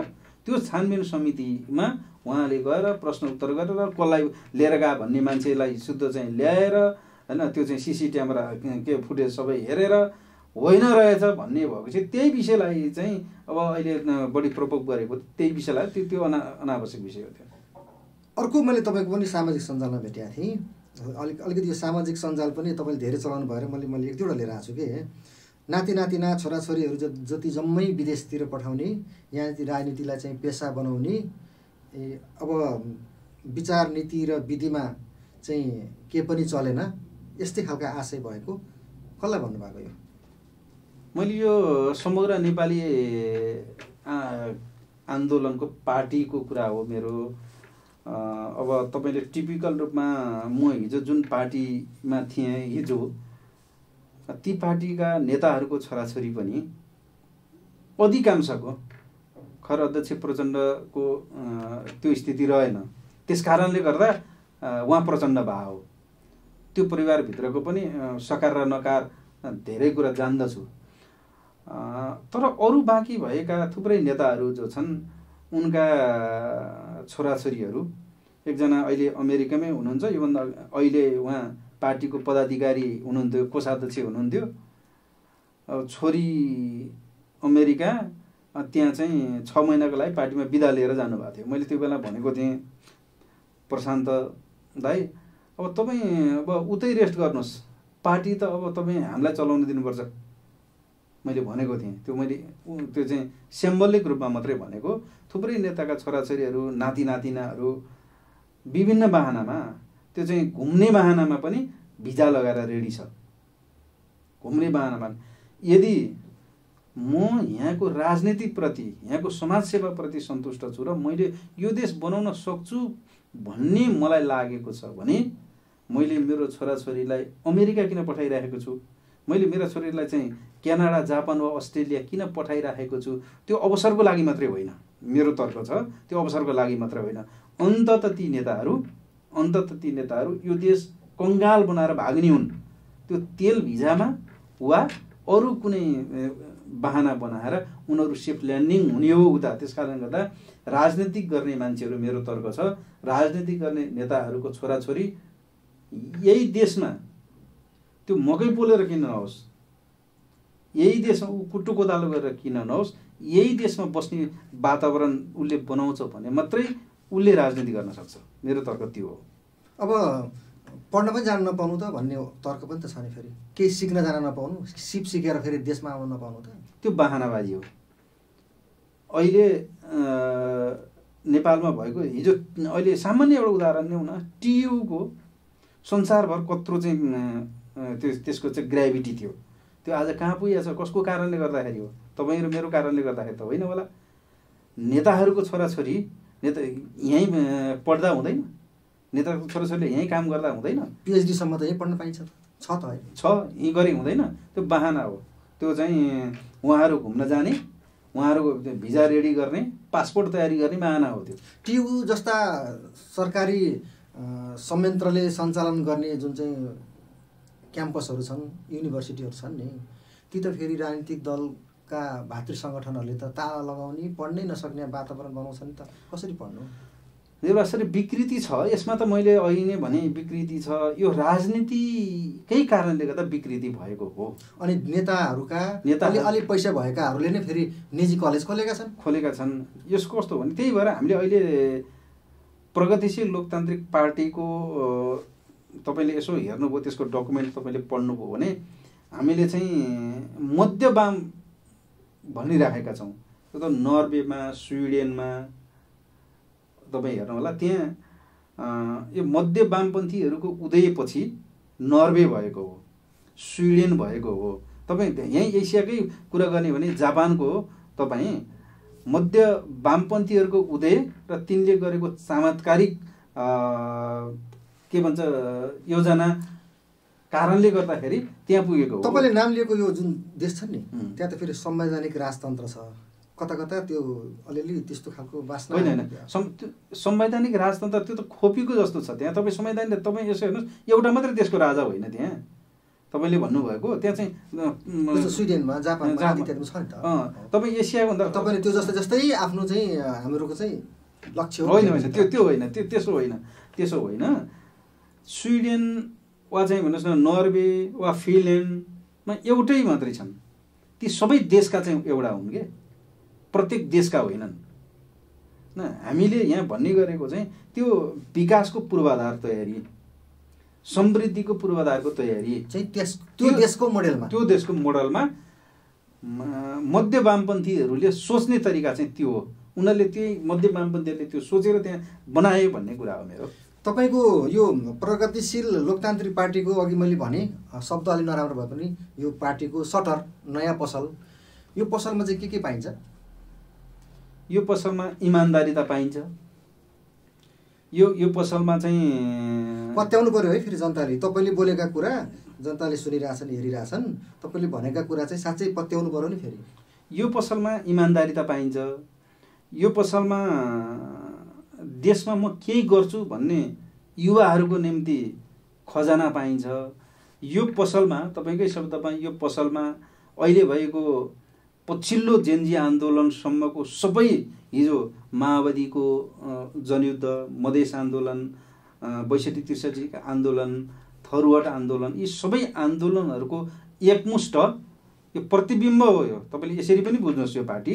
त्यो छानबिन समितिमा उहाँले गएर प्रश्न उत्तर गरेर कसलाई लिएर गए भन्ने मान्छेलाई शुद्ध चाहिँ ल्याएर होइन, त्यो चाहिँ सिसी क्यामेरा के फुटेज सबै हेरेर होइन रहेछ भन्ने भएपछि त्यही विषयलाई चाहिँ अब अहिले बढी प्रपोक गरेको त्यही विषयलाई त्यो अनावश्यक विषय हो। त्यो अर्को मैले तपाईँको पनि सामाजिक सञ्जालमा भेटेको थिएँ। अलिकति यो सामाजिक सञ्जाल पनि तपाईँले धेरै चलाउनु भएर मैले एक दुईवटा लिएर आएको छु कि नाति नातिना छोराछोरीहरू जति जम्मै विदेशतिर पठाउने, यहाँ राजनीतिलाई चाहिँ पेसा बनाउने, अब विचार नीति र विधिमा चाहिँ के पनि चलेन, यस्तै खालका आशय भएको कसलाई भन्नुभएको? यो मैले यो समग्र नेपाली आन्दोलनको पार्टीको कुरा हो मेरो। अब तपाईँले टिपिकल रूपमा म हिजो जुन पार्टीमा थिएँ हिजो, ती पार्टीका नेताहरूको छोराछोरी पनि अधिकांशको खर अध्यक्ष प्रचण्डको त्यो स्थिति रहेन। त्यस कारणले गर्दा उहाँ प्रचण्ड भा हो। त्यो परिवारभित्रको पनि सकार र नकार धेरै कुरा जान्दछु। तर अरू बाँकी भएका थुप्रै नेताहरू जो छन् उनका छोराछोरीहरू, एकजना अहिले अमेरिकामै हुनुहुन्छ, योभन्दा अहिले उहाँ पार्टीको पदाधिकारी हुनुहुन्थ्यो, कोषाध्यक्ष हुनुहुन्थ्यो। छोरी अमेरिका, त्यहाँ चाहिँ 6 महिनाको लागि पार्टीमा बिदा लिएर जानुभएको थियो। मैले त्यो बेला भनेको थिएँ, प्रशान्त दाइ अब तपाईँ अब उतै रेस्ट गर्नुहोस्, पार्टी त अब तपाईँ हामीलाई चलाउन दिनुपर्छ मैले भनेको थिएँ। त्यो चाहिँ सिम्बोलिक रूपमा मात्रै भनेको। थुप्रै नेताका छोराछोरीहरू, नाति नातिनाहरू विभिन्न बाहनामा, त्यो चाहिँ घुम्ने बाहनामा पनि भिजा लगाएर रेडी छ। घुम्ने बाहनामा यदि म यहाँको राजनीतिप्रति, यहाँको समाजसेवाप्रति सन्तुष्ट छु र मैले यो देश बनाउन सक्छु भन्ने मलाई लागेको छ भने मैले मेरो छोराछोरीलाई अमेरिका किन पठाइराखेको छु, मैले मेरो छोरीलाई चाहिँ क्यानाडा, जापान वा अस्ट्रेलिया किन पठाइराखेको छु, त्यो अवसरको लागि मात्रै होइन। मेरो तर्क छ त्यो अवसरको लागि मात्रै होइन। अन्ततः ती नेताहरू यो देश कङ्गाल बनाएर भाग्ने हुन्। त्यो तेल भिजामा वा अरू कुनै बहाना बनाएर उनीहरू सेफ ल्यान्डिङ हुने हो उता। त्यस कारणले गर्दा राजनीतिक गर्ने मान्छेहरू, मेरो तर्क छ, राजनीतिक गर्ने नेताहरूको छोराछोरी यही देशमा त्यो मकै पोलेर किन नहोस्, यही देशमा ऊ कुट्टो कोदालो गरेर किन नहोस्, यही देशमा बस्ने वातावरण उसले बनाउँछ भने मात्रै उसले राजनीति गर्न सक्छ। मेरो तर्क त्यो हो। अब पढ्न पनि जान नपाउनु त भन्ने तर्क पनि त छ नि। फेरि केही सिक्न जान नपाउनु, सिप सिकेर फेरि देशमा आउन नपाउनु त त्यो बहानाबाजी हो। अहिले नेपालमा भएको हिजो अहिले सामान्य एउटा उदाहरण लिउँ न, टियुको संसारभर कत्रो चाहिँ त्यसको चाहिँ ग्राभिटी थियो, त्यो आज कहाँ पुगेको छ, कसको कारणले गर्दाखेरि हो? तपाईँ र मेरो कारणले गर्दाखेरि त होइन होला। नेताहरूको छोराछोरी नेता यहीँ पढ्दा हुँदैन, नेताको छोराछोरीले यहीँ काम गर्दा हुँदैन, पिएचडीसम्म त यहीँ पढ्न पाइन्छ छ त होइन, छ यहीँ गरे हुँदैन। त्यो बहाना हो। त्यो चाहिँ उहाँहरू घुम्न जाने, उहाँहरूको भिजा रेडी गर्ने, पासपोर्ट तयारी गर्ने बहाना हो त्यो। टियु जस्ता सरकारी संयन्त्रले सञ्चालन गर्ने जुन चाहिँ क्याम्पसहरू छन्, युनिभर्सिटीहरू छन् नि, ती त फेरि राजनीतिक दलका भातृ सङ्गठनहरूले त ताला लगाउने, पढ्नै नसक्ने वातावरण बनाउँछ नि त। कसरी पढ्नु? निर्वाचन विकृति छ यसमा त। मैले अहिले नै भने विकृति छ, यो राजनीतिकै कारणले गर्दा विकृति भएको हो। अनि नेताहरूका अलि पैसा भएकाहरूले नै फेरि निजी कलेज खोलेका छन्। यसको कस्तो भने त्यही भएर हामीले अहिले प्रगतिशील लोकतान्त्रिक पार्टीको तपाईँले यसो हेर्नुभयो, त्यसको डकुमेन्ट तपाईँले पढ्नुभयो भने हामीले चाहिँ मध्यवाम भनिराखेका छौँ। त्यो त नर्वेमा, स्विडेनमा तपाईँ हेर्नु होला, त्यहाँ यो मध्य वामपन्थीहरूको उदयपछि नर्वे भएको हो, स्विडेन भएको हो। तपाईँ यहीँ एसियाकै कुरा गर्ने भने जापानको हो। तपाईँ मध्य वामपन्थीहरूको उदय र तिनले गरेको चमत्कारिक के भन्छ योजना कारणले गर्दाखेरि त्यहाँ पुगेको हो। तपाईँले नाम लिएको यो जुन देश छ नि, त्यहाँ त फेरि संवैधानिक राजतन्त्र छ, कता कता त्यो अलिअलि त्यस्तो खालको वासना होइन। संवैधानिक राजतन्त्र त्यो त खोपीको जस्तो छ। त्यहाँ तपाईँ संवैधानिक, तपाईँ यसो हेर्नुहोस्, एउटा मात्रै देशको राजा होइन त्यहाँ। तपाईँले भन्नुभएको त्यहाँ चाहिँ स्विडेनमा, जापानमा इत्यादिमा छ नि त। तपाईँ एसियाको भन्दा तपाईँले त्यो जस्तै आफ्नो चाहिँ हामीहरूको चाहिँ लक्ष्य होइन त्यो होइन, त्यसो होइन। स्विडेन वा चाहिँ भन्नुहोस् न नर्वे वा फिनल्यान्डमा एउटै मात्रै छन्। ती सबै देशका चाहिँ एउटा हुन् के, प्रत्येक देशका होइनन् न। हामीले यहाँ भन्ने गरेको चाहिँ त्यो विकासको पूर्वाधार तयारी, समृद्धिको पूर्वाधारको तयारी चाहिँ त्यो देशको मोडलमा मध्य वामपन्थीहरूले सोच्ने तरिका चाहिँ त्यो हो। उनीहरूले त्यही मध्य वामपन्थीहरूले त्यो सोचेर त्यहाँ बनाए भन्ने कुरा हो मेरो। तपाईँको यो प्रगतिशील लोकतान्त्रिक पार्टीको अघि मैले भने शब्द अलि नराम्रो भए पनि यो पार्टीको सटर नयाँ पसल, यो पसलमा चाहिँ के पाइन्छ? यो पसलमा इमान्दारिता पाइन्छ। यो पसलमा चाहिँ पत्याउनु पर्यो है फेरि जनताले। तपाईँले बोलेका कुरा जनताले सुनिरहेछन्, हेरिरहेछन्, तपाईँले भनेका कुरा चाहिँ साँच्चै पत्याउनु पर्यो नि फेरि। यो पसलमा इमान्दारिता पाइन्छ। यो पसलमा देशमा म केही गर्छु भन्ने युवाहरूको निम्ति खजाना पाइन्छ। यो पसलमा तपाईँकै शब्दमा यो पसलमा अहिले भएको पछिल्लो जेनजी आन्दोलनसम्मको सबै हिजो माओवादीको जनयुद्ध, मधेस आन्दोलन, ६२-६३ का आन्दोलन, थरुवाट आन्दोलन, यी सबै आन्दोलनहरूको एकमुष्ट यो प्रतिबिम्ब हो। यो तपाईँले यसरी पनि बुझ्नुहोस्, यो पार्टी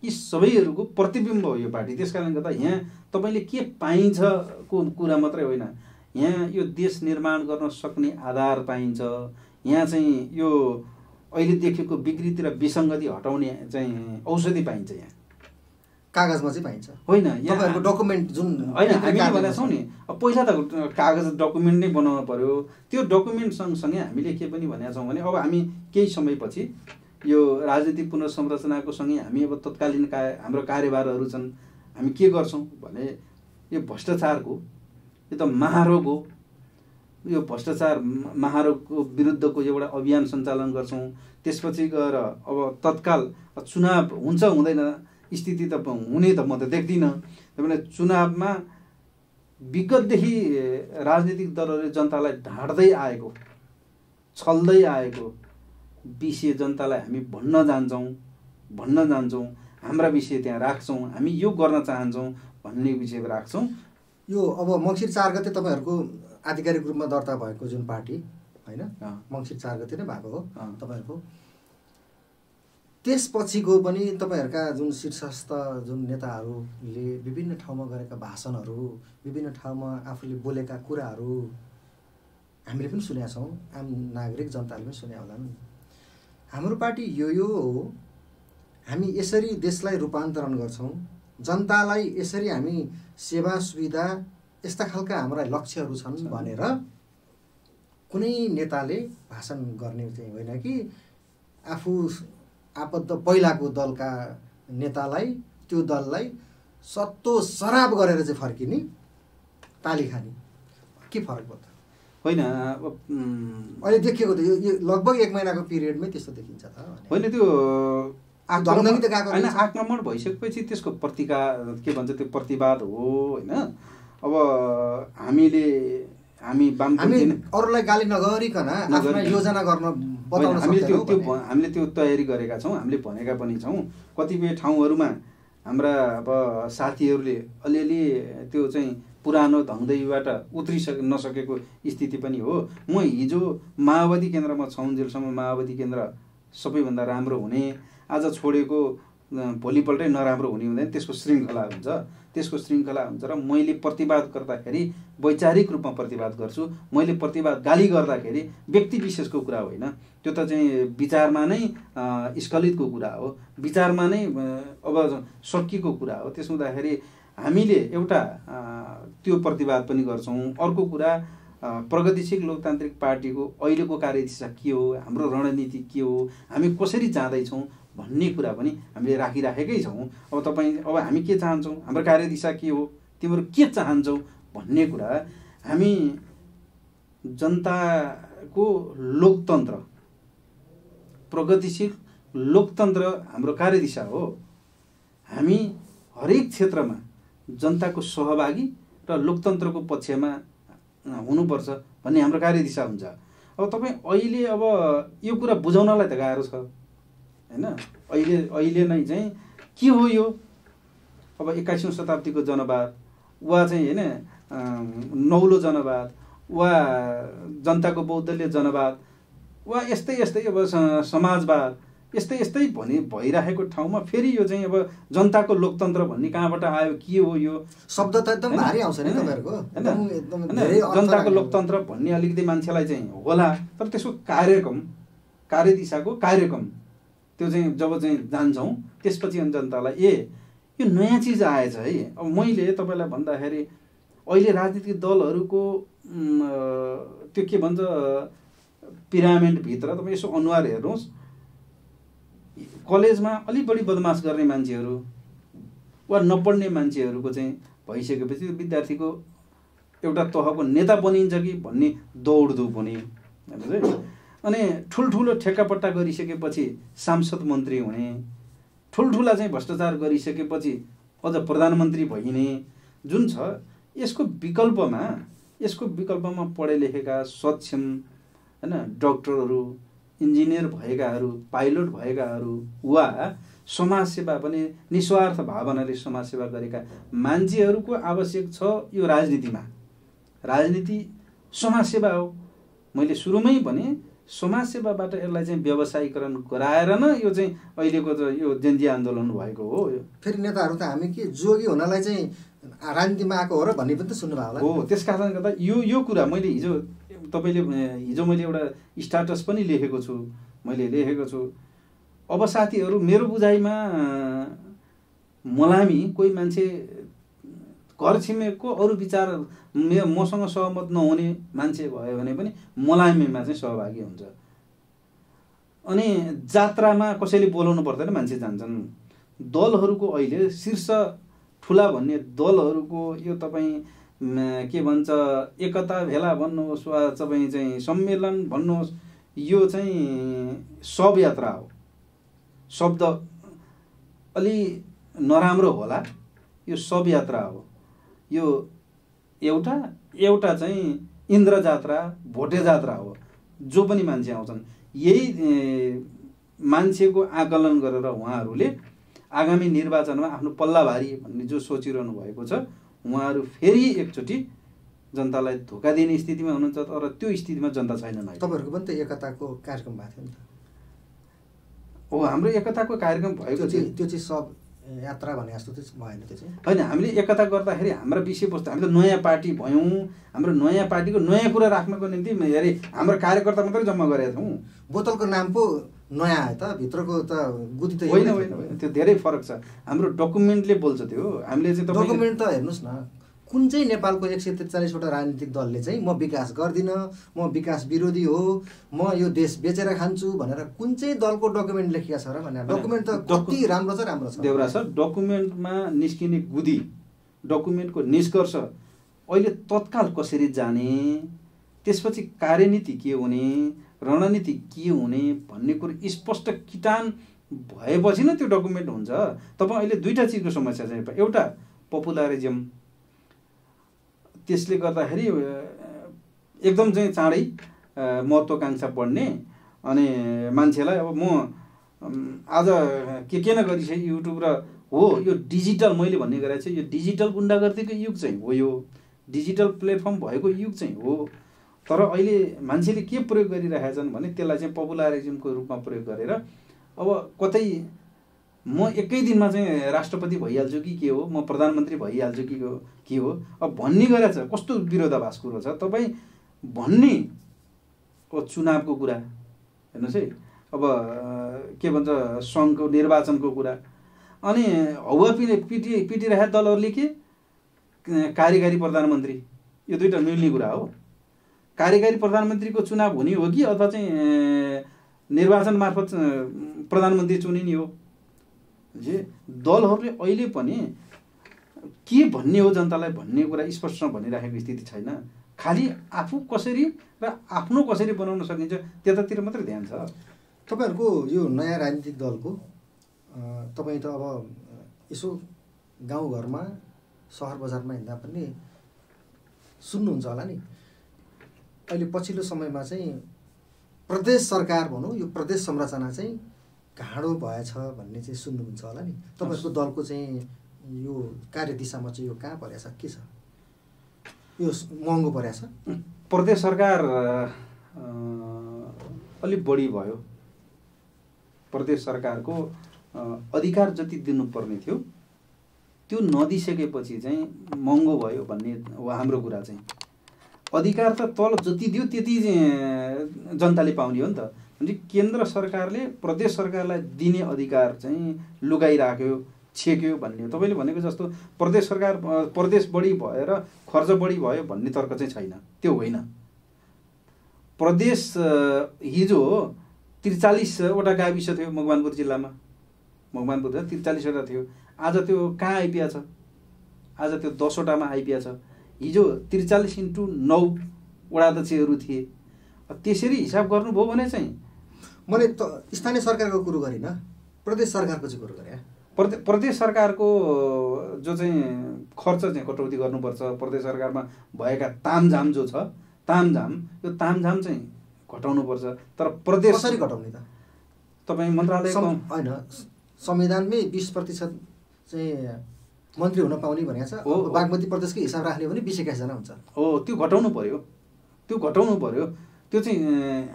यी सबैहरूको प्रतिबिम्ब हो यो पार्टी। त्यस कारणले गर्दा यहाँ तपाईँले के पाइन्छ को कुरा मात्रै होइन, यहाँ यो देश निर्माण गर्न सक्ने आधार पाइन्छ। यहाँ चाहिँ यो अहिले देखेको विकृति र विसङ्गति हटाउने चाहिँ औषधि पाइन्छ। यहाँ कागजमा चाहिँ पाइन्छ होइन, यहाँ डकुमेन्ट जुन होइन हामीले भनेको छौँ नि। अब पहिला त कागज डकुमेन्ट नै बनाउनु पर्यो। त्यो डकुमेन्ट सँगसँगै हामीले के पनि भनेका छौँ भने अब हामी केही समयपछि यो राजनीतिक पुनर्संरचनाको सँगै हामी अब तत्कालीन हाम्रो कार्यभारहरू छन्, हामी के गर्छौँ भने यो भ्रष्टाचारको, यो त महारोग हो, यो भ्रष्टाचार महारोगको विरुद्धको एउटा अभियान सञ्चालन गर्छौँ। त्यसपछि गएर अब तत्काल चुनाव हुन्छ हुँदैन स्थिति त हुने त म त देख्दिनँ। त्यसैले चुनावमा विगतदेखि राजनीतिक दलहरूले जनतालाई ढाँट्दै आएको, छल्दै आएको, विषय जनतालाई हामी भन्न जान्छौँ, हाम्रा विषय त्यहाँ राख्छौँ, हामी यो गर्न चाहन्छौँ भन्ने विषय राख्छौँ। यो अब मङ्सिर 4 गते तपाईँहरूको आधिकारिक रूपमा दर्ता भएको जुन पार्टी होइन, मङ्सिर 4 गते नै भएको हो तपाईँहरूको, त्यसपछिको पनि तपाईँहरूका जुन शीर्षस्थ जुन नेताहरूले विभिन्न ठाउँमा गरेका भाषणहरू, विभिन्न ठाउँमा आफूले बोलेका कुराहरू हामीले पनि सुनेका छौँ, आम नागरिक जनताले पनि सुने होलान्। हाम्रो पार्टी यो हो, हामी यसरी देशलाई रूपान्तरण गर्छौँ, जनतालाई यसरी हामी सेवा सुविधा, यस्ता खालका हाम्रा लक्ष्यहरू छन् भनेर कुनै नेताले भाषण गर्ने चाहिँ होइन कि आफू आबद्ध पहिलाको दलका नेतालाई, त्यो दललाई सत्तो सराब गरेर चाहिँ फर्किने, ताली खाने। के फरक पर्छ? होइन, अहिले देखिएको त यो लगभग 1 महिनाको पिरियडमै त्यस्तो देखिन्छ त होइन। त्यो धमधमी त गएको होइन, आक्रमण भइसकेपछि त्यसको के भन्छ त्यो प्रतिवाद हो होइन। अब हामी अरूलाई गाली नगरिकन आफ्ना योजना गर्न बताउन हामीले त्यो तयारी गरेका छौँ, हामीले भनेका पनि छौँ। कतिपय ठाउँहरूमा हाम्रा अब साथीहरूले अलिअलि त्यो चाहिँ पुरानो धङ्दैबाट नसकेको स्थिति पनि हो। म हिजो माओवादी केन्द्रमा छौन्जेलसम्म माओवादी केन्द्र सबैभन्दा राम्रो हुने, आज छोडेको भोलिपल्टै नराम्रो हुने हुँदैन, त्यसको श्रृङ्खला हुन्छ र मैले प्रतिवाद गर्दाखेरि वैचारिक रूपमा प्रतिवाद गर्छु। मैले प्रतिवाद गाली गर्दाखेरि व्यक्ति विशेषको कुरा होइन, त्यो त चाहिँ विचारमा नै स्खलितको कुरा हो, विचारमा नै अब सकिएको कुरा हो। त्यसो हुँदाखेरि हामीले एउटा त्यो प्रतिवाद पनि गर्छौँ। अर्को कुरा, प्रगतिशील लोकतान्त्रिक पार्टीको अहिलेको कार्यदिशा के हो, हाम्रो रणनीति के हो, हामी कसरी जाँदैछौँ भन्ने कुरा पनि हामीले राखिराखेकै छौँ। अब हामी के चाहन्छौँ, हाम्रो कार्यदिशा के हो, तिमीहरू के चाहन्छौ भन्ने कुरा हामी जनताको लोकतन्त्र, प्रगतिशील लोकतन्त्र हाम्रो कार्यदिशा हो। हामी हरेक क्षेत्रमा जनताको सहभागी र लोकतन्त्रको पक्षमा हुनुपर्छ भन्ने हाम्रो कार्यदिशा हुन्छ। अब तपाईँ अहिले अब यो कुरा बुझाउनलाई त गाह्रो छ होइन। अहिले नै चाहिँ के हो यो, अब 21औं शताब्दीको जनवाद वा चाहिँ होइन नौलो जनवाद वा जनताको बहुदलीय जनवाद वा यस्तै अब समाजवाद यस्तै भइरहेको ठाउँमा फेरि यो चाहिँ अब जनताको लोकतन्त्र भन्ने कहाँबाट आयो, के हो यो शब्द त एकदम भारी आउँछ नि तपाईँहरुको होइन। जनताको लोकतन्त्र भन्ने अलिकति मान्छेलाई चाहिँ होला, तर त्यसको कार्यदिशाको कार्यक्रम त्यो चाहिँ जब चाहिँ जान्छौँ त्यसपछि अनि जनतालाई यो नयाँ चिज आएछ है। अब मैले तपाईँलाई भन्दाखेरि अहिले राजनीतिक दलहरूको त्यो के भन्छ पिरामिडभित्र तपाईँ यसो अनुहार हेर्नुहोस्, कलेजमा अलि बढी बदमास गर्ने मान्छेहरू वा नपढ्ने मान्छेहरूको चाहिँ भइसकेपछि विद्यार्थीको एउटा तहको नेता बनिन्छ कि भन्ने दौडधुप हुने, अनि ठुल्ठुलो ठेक्कापट्टा गरिसकेपछि सांसद मन्त्री हुने, ठुल्ठुला चाहिँ भ्रष्टाचार गरिसकेपछि अझ प्रधानमन्त्री भइने जुन छ, यसको विकल्पमा पढे लेखेका सक्षम होइन डक्टरहरू, इन्जिनियर भएकाहरू, पाइलट भएकाहरू वा समाजसेवा पनि निस्वार्थ भावनाले समाजसेवा गरेका मान्छेहरूको आवश्यक छ। यो राजनीति समाजसेवा हो। मैले सुरुमै भने समाजसेवाबाट यसलाई चाहिँ व्यवसायीकरण गराएर न यो चाहिँ अहिलेको त यो जेन्जी आन्दोलन भएको हो। फेरि नेताहरू त हामी के जोगी हुनलाई चाहिँ राजनीतिमा आएको हो र भन्ने पनि त सुन्नुभयो होला हो। त्यस कारणले गर्दा यो कुरा मैले हिजो मैले एउटा स्ट्याटस पनि लेखेको छु। अब साथीहरू मेरो बुझाइमा मलामी कोही मान्छे घर छिमेकको अरू विचार मसँग सहमत नहुने मान्छे भयो भने पनि मलामीमा चाहिँ सहभागी हुन्छ। अनि जात्रामा कसैले बोलाउनु पर्दैन, मान्छे जान्छन्। दलहरूको अहिले शीर्ष ठुला भन्ने दलहरूको यो तपाईँ के भन्छ एकता भेला भन्नुहोस् वा तपाईँ चाहिँ सम्मेलन भन्नुहोस्, यो चाहिँ शव यात्रा हो। शब्द अलि नराम्रो होला, यो शव यात्रा हो। यो एउटा चाहिँ इन्द्र जात्रा, भोटे जात्रा हो। जो पनि मान्छे आउँछन् यही मान्छेको आकलन गरेर उहाँहरूले आगामी निर्वाचनमा आफ्नो पल्ला भारी भन्ने जो सोचिरहनु भएको छ उहाँहरू फेरि एकचोटि जनतालाई धोका दिने स्थितिमा हुनुहुन्छ तर त्यो स्थितिमा जनता छैनन्। तपाईँहरूको पनि त एकताको कार्यक्रम भएको थियो नि त? हो, हाम्रो एकताको कार्यक्रम भएको थियो। त्यो चाहिँ सब यात्रा भने जस्तो चाहिँ भएन त्यो चाहिँ? होइन, हामीले एकता गर्दाखेरि हाम्रो विषयवस्तु हामी त नयाँ पार्टी भयौँ, हाम्रो नयाँ पार्टीको नयाँ कुरा राख्नको निम्ति हेरे हाम्रो कार्यकर्ता मात्रै जम्मा गरेका छौँ। बोतलको नाम पो नयाँ आयो त, भित्रको त गुदी त होइन होइन होइन, त्यो धेरै फरक छ। हाम्रो डकुमेन्टले बोल्छ त्यो। हामीले चाहिँ डकुमेन्ट त हेर्नुहोस् न, कुन चाहिँ नेपालको 143वटा राजनीतिक दलले चाहिँ म विकास गर्दिनँ, म विकास विरोधी हो, म यो देश बेचेर खान्छु भनेर कुन चाहिँ दलको डकुमेन्ट लेखिया छ र भनेर? डकुमेन्ट त कति राम्रो छ, राम्रो छ देउरा सर। डकुमेन्टमा निस्किने गुदी, डकुमेन्टको निष्कर्ष अहिले तत्काल कसरी जाने, त्यसपछि कार्यनीति के हुने, रणनीति के हुने भन्ने कुरो स्पष्ट किटान भएपछि न त्यो डकुमेन्ट हुन्छ। तपाईँ अहिले दुईवटा चिजको समस्या छ। एउटा पपुलरिजम, त्यसले गर्दाखेरि एकदम चाहिँ चाँडै महत्त्वकांक्षा बढ्ने अनि मान्छेलाई अब म आज के नगरिसकेँ युट्युब र हो यो डिजिटल, मैले भन्ने गरेको छु यो डिजिटल गुन्डागर्दीको युग चाहिँ हो, यो डिजिटल प्लेटफर्म भएको युग चाहिँ हो। तर अहिले मान्छेले के प्रयोग गरिरहेका छन् भने त्यसलाई चाहिँ पपुलरिजमको रूपमा प्रयोग गरेर अब कतै म एकै दिनमा चाहिँ राष्ट्रपति भइहाल्छु कि के हो, म प्रधानमन्त्री भइहाल्छु कि के हो अब भन्ने गरेछ। कस्तो विरोधाभास कुरो छ। तपाईँ भन्ने चुनावको कुरा हेर्नुहोस् है, अब के भन्छ सङ्घको निर्वाचनको कुरा, अनि हौवा पिटिरहेका दलहरूले के कार्यकारी प्रधानमन्त्री, यो दुईवटा मिल्ने कुरा हो। कार्यकारी प्रधानमन्त्रीको चुनाव हुने हो कि अथवा चाहिँ निर्वाचन मार्फत प्रधानमन्त्री चुनिने हो? दलहरूले अहिले पनि के भन्ने हो जनतालाई भन्ने कुरा स्पष्ट भनिराखेको स्थिति छैन। खालि आफू कसरी र आफ्नो कसरी बनाउन सकिन्छ त्यतातिर मात्रै ध्यान छ। तपाईँहरूको यो नयाँ राजनीतिक दलको तपाईँ त अब यसो गाउँघरमा सहर बजारमा हिँड्दा पनि सुन्नुहुन्छ होला नि, अहिले पछिल्लो समयमा चाहिँ प्रदेश सरकार भनौँ, यो प्रदेश संरचना चाहिँ घाँडो भएछ भन्ने चाहिँ सुन्नुहुन्छ होला नि। तपाईँहरूको दलको चाहिँ यो कार्यदिशामा चाहिँ यो कहाँ परेछ, के छ? यो महँगो परेछ? प्रदेश सरकार अलिक बढी भयो। प्रदेश सरकारको अधिकार जति दिनुपर्ने थियो त्यो नदिइसकेपछि चाहिँ महँगो भयो भन्ने हो हाम्रो कुरा। चाहिँ अधिकार त तल जति दियो त्यति जनताले पाउने हो नि त। भने केन्द्र सरकारले प्रदेश सरकारलाई दिने अधिकार चाहिँ लुगाइराख्यो, छेक्यो भन्ने हो। तपाईँले भनेको जस्तो प्रदेश सरकार प्रदेश बढी भएर खर्च बढी भयो भन्ने तर्क चाहिँ छैन, त्यो होइन। प्रदेश हिजो 43वटा गाविस थियो मकवानपुर जिल्लामा, मकवानपुर 43वटा थियो, आज त्यो कहाँ आइपुगेको छ? आज त्यो 10वटामा आइपुगेको छ। हिजो 43x9 वडा अध्यक्षहरू थिए। त्यसरी हिसाब गर्नुभयो भने चाहिँ मैले त स्थानीय सरकारको कुरो गरिनँ, प्रदेश सरकारको चाहिँ कुरो गरेँ। प्रदेश सरकारको जो चाहिँ खर्च चाहिँ कटौती गर्नुपर्छ, प्रदेश सरकारमा भएका तामझाम जो छ तामझाम, यो तामझाम चाहिँ घटाउनुपर्छ। तर प्रदेश कसरी घटाउने त? तपाईँ मन्त्रालयको होइन, संविधानमै 20% चाहिँ मन्त्री हुन पाउने भनेको छ। बागमती प्रदेशकै हिसाब राख्ने भने 20-21जना हुन्छ। हो, त्यो घटाउनु पर्यो, त्यो घटाउनु पर्यो। त्यो चाहिँ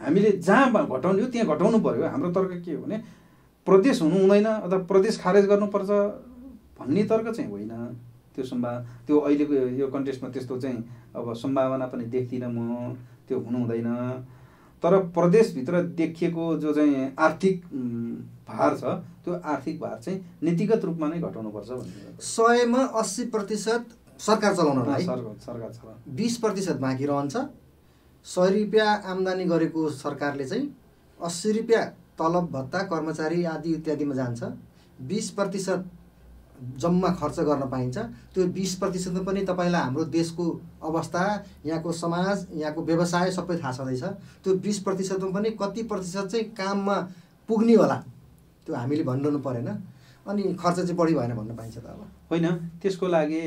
हामीले जहाँ घटाउने हो त्यहाँ घटाउनु पर्यो। हाम्रो तर्क के हो भने प्रदेश हुनु हुँदैन अथवा प्रदेश खारेज गर्नुपर्छ भन्ने तर्क चाहिँ होइन। त्यो अहिलेको यो कन्टेस्टमा त्यस्तो चाहिँ अब सम्भावना पनि देख्दिनँ म, त्यो हुनु हुँदैन। तर प्रदेशभित्र देखिएको जो चाहिँ आर्थिक भार छ त्यो आर्थिक भार चाहिँ नीतिगत रूपमा नै घटाउनुपर्छ भन्ने। 100मा 80% सरकार चलाउनलाई सरकार चलाउन 20% बाँकी रहन्छ। 100 रुपियाँ आम्दानी गरेको सरकारले चाहिँ 80 रुपियाँ तलब भत्ता कर्मचारी आदि इत्यादिमा जान्छ। 20% जम्मा खर्च गर्न पाइन्छ। त्यो 20% पनि तपाईँलाई हाम्रो देशको अवस्था, यहाँको समाज, यहाँको व्यवसाय सबै थाहा छँदैछ। त्यो 20% पनि कति प्रतिशत चाहिँ काममा पुग्ने होला त्यो हामीले भनिरहनु परेन। अनि खर्च चाहिँ बढी भएन भन्न पाइन्छ त अब होइन। त्यसको लागि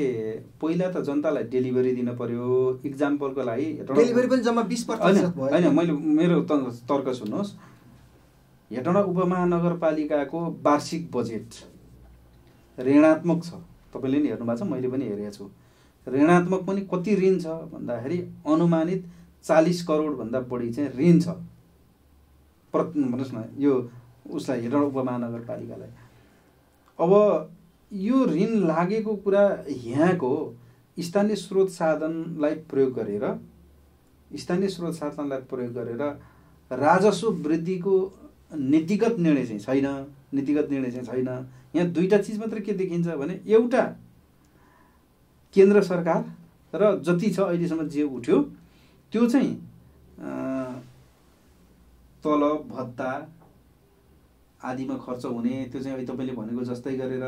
पहिला त जनतालाई डेलिभरी दिन पर्यो। इक्जाम्पलको लागि डेलिभरी पनि जम्मा 20% भयो। होइन, मैले मेरो तर्क सुन्नुहोस्। हेटौँडा उपमहानगरपालिकाको वार्षिक बजेट ऋणात्मक छ। तपाईँले नि हेर्नु भएको छ, मैले पनि हेरेको छु। ऋणात्मक पनि कति ऋण छ भन्दाखेरि अनुमानित 40 करोडभन्दा बढी चाहिँ ऋण छ। भन्नुहोस् न यो उसलाई हेटौँडा उपमहानगरपालिकालाई। अब यो ऋण लागेको कुरा यहाँको स्थानीय स्रोत साधनलाई प्रयोग गरेर राजस्व वृद्धिको नीतिगत निर्णय चाहिँ छैन। यहाँ दुईटा चिज मात्र के देखिन्छ भने एउटा केन्द्र सरकार र जति छ अहिलेसम्म जे उठ्यो त्यो चाहिँ तलब भत्ता आदिमा खर्च हुने, त्यो चाहिँ अहिले तपाईँले भनेको जस्तै गरेर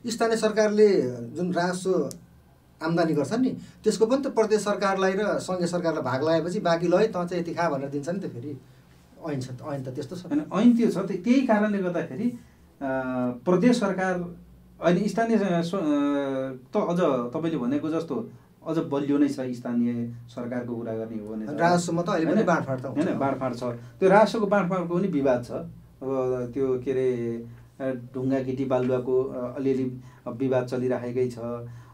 स्थानीय सरकारले जुन राजस्व आम्दानी गर्छ नि त्यसको पनि त प्रदेश सरकारलाई र सङ्घीय सरकारलाई भाग लगाएपछि बाँकी ल है त चाहिँ यति खा भनेर दिन्छ नि त। फेरि ऐन त त्यस्तो छ। होइन, ऐन त्यो छ। त्यही कारणले गर्दाखेरि प्रदेश सरकार अहिले स्थानीय त अझ तपाईँले भनेको जस्तो अझ बलियो नै छ। स्थानीय सरकारको कुरा गर्ने हो भने राजस्वमा त अहिले पनि बाँडफाँड त होइन, बाँडफाँड छ। त्यो राजस्वको बाँडफाँडको पनि विवाद छ। अब त्यो के अरे ढुङ्गा गिटी बालुवाको अलिअलि विवाद चलिराखेकै छ।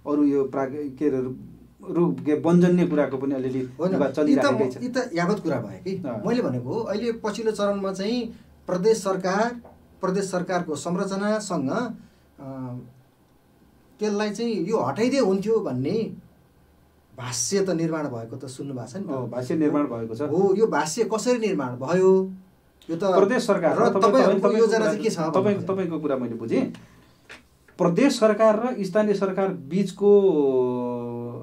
अरू यो के अरे वनजन्य कुराको पनि अलिअलि विवाद चलिराखेकै छ। यी त यावत कुरा भयो कि मैले भनेको अहिले पछिल्लो चरणमा चाहिँ प्रदेश सरकारको संरचनासँग त्यसलाई चाहिँ यो हटाइदिए हुन्थ्यो भन्ने भाष्य त निर्माण भएको त सुन्नु भएको छ नि। भाष्य निर्माण भएको छ। हो, यो भाष्य कसरी निर्माण भयो यो त प्रदेश सरकार र तपाईँको योजना चाहिँ के छ? तपाईँको कुरा मैले बुझेँ। प्रदेश सरकार र स्थानीय सरकार बीचको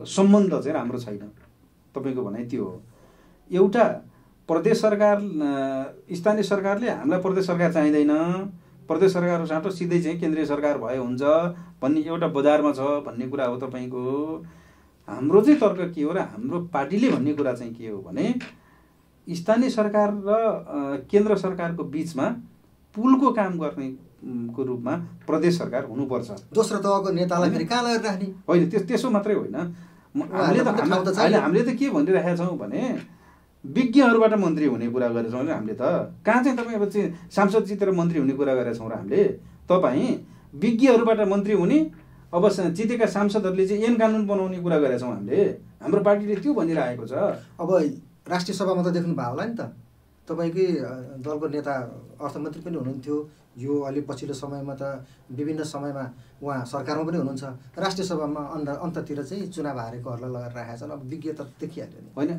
सम्बन्ध चाहिँ राम्रो छैन। तपाईँको भनाइ त्यो हो। एउटा प्रदेश सरकार स्थानीय सरकारले हामीलाई प्रदेश सरकार चाहिँदैन, प्रदेश सरकारको साटो सिधै चाहिँ केन्द्रीय सरकार भए हुन्छ भन्ने एउटा बजारमा छ भन्ने कुरा हो तपाईँको। हाम्रो चाहिँ तर्क के हो र हाम्रो पार्टीले भन्ने कुरा चाहिँ के हो भने स्थानीय सरकार र केन्द्र सरकारको बीचमा पुलको काम गर्ने को रूपमा प्रदेश सरकार हुनुपर्छ। दोस्रो तहको नेतालाई फेरि कहाँ लगेर राख्ने? होइन, त्यसो मात्रै होइन। हामीले त के भनिरहेका छौँ भने विज्ञहरूबाट मन्त्री हुने कुरा गरेछौँ हामीले त। कहाँ चाहिँ तपाईँ अब चाहिँ सांसद जितेर मन्त्री हुने कुरा गरेका छौँ र हामीले। तपाईँ विज्ञहरूबाट मन्त्री हुने, अब जितेका सांसदहरूले चाहिँ ऐन कानुन बनाउने कुरा गरेका छौँ हामीले। हाम्रो पार्टीले त्यो भनिरहेको छ। अब राष्ट्रिय सभामा त देख्नु भयो होला नि त, तपाईँकै दलको नेता अर्थमन्त्री पनि हुनुहुन्थ्यो। यो अहिले पछिल्लो समयमा त विभिन्न समयमा उहाँ सरकारमा पनि हुनुहुन्छ। राष्ट्रिय सभामा अन्ततिर चाहिँ चुनाव हारेकोहरूलाई लगाएर राखेका छन्। अब विज्ञ त देखिहाल्यो नि। होइन,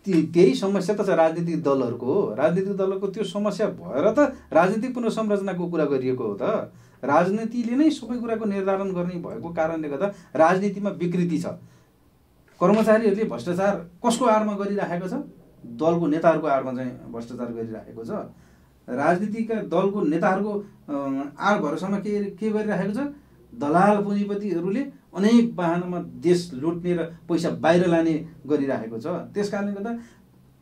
त्यही समस्या त छ राजनीतिक दलहरूको। राजनीतिक दलको त्यो समस्या भएर त राजनीतिक पुनर्संरचनाको कुरा गरिएको हो त। राजनीतिले नै सबै कुराको निर्धारण गर्ने भएको कारणले गर्दा राजनीतिमा विकृति छ। कर्मचारीहरूले भ्रष्टाचार कसको आडमा गरिराखेको छ? दलको नेताहरूको आडमा चाहिँ भ्रष्टाचार गरिराखेको छ। राजनीतिका दलको नेताहरूको आड भरोसामा के गरिराखेको छ? दलाल पुँजीपतिहरूले अनेक वाहनमा देश लुट्ने र पैसा बाहिर लाने गरिराखेको छ। त्यस कारणले गर्दा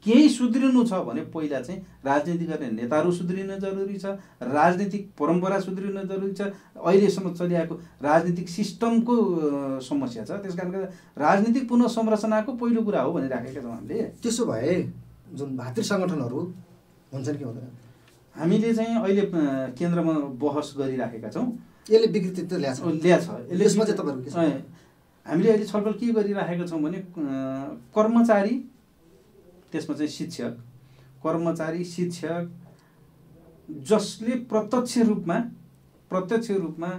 केही सुध्रिनु छ भने पहिला चाहिँ राजनीति गर्ने नेताहरू सुध्रिन जरुरी छ, राजनीतिक परम्परा सुध्रिन जरुरी छ। अहिलेसम्म चलिआएको राजनीतिक सिस्टमको समस्या छ। त्यस कारणले गर्दा राजनीतिक पुनर्संरचनाको पहिलो कुरा हो भनिराखेका छौँ हामीले। त्यसो भए जुन भातृ सङ्गठनहरू हुन्छन् कि हुँदैन, हामीले चाहिँ अहिले केन्द्रमा बहस गरिराखेका छौँ। यसले विकृति त ल्याछ। यसमा चाहिँ तपाईँहरू के छ? हामीले अहिले छलफल के गरिराखेका छौँ भने कर्मचारी, त्यसमा चाहिँ शिक्षक जसले प्रत्यक्ष रूपमा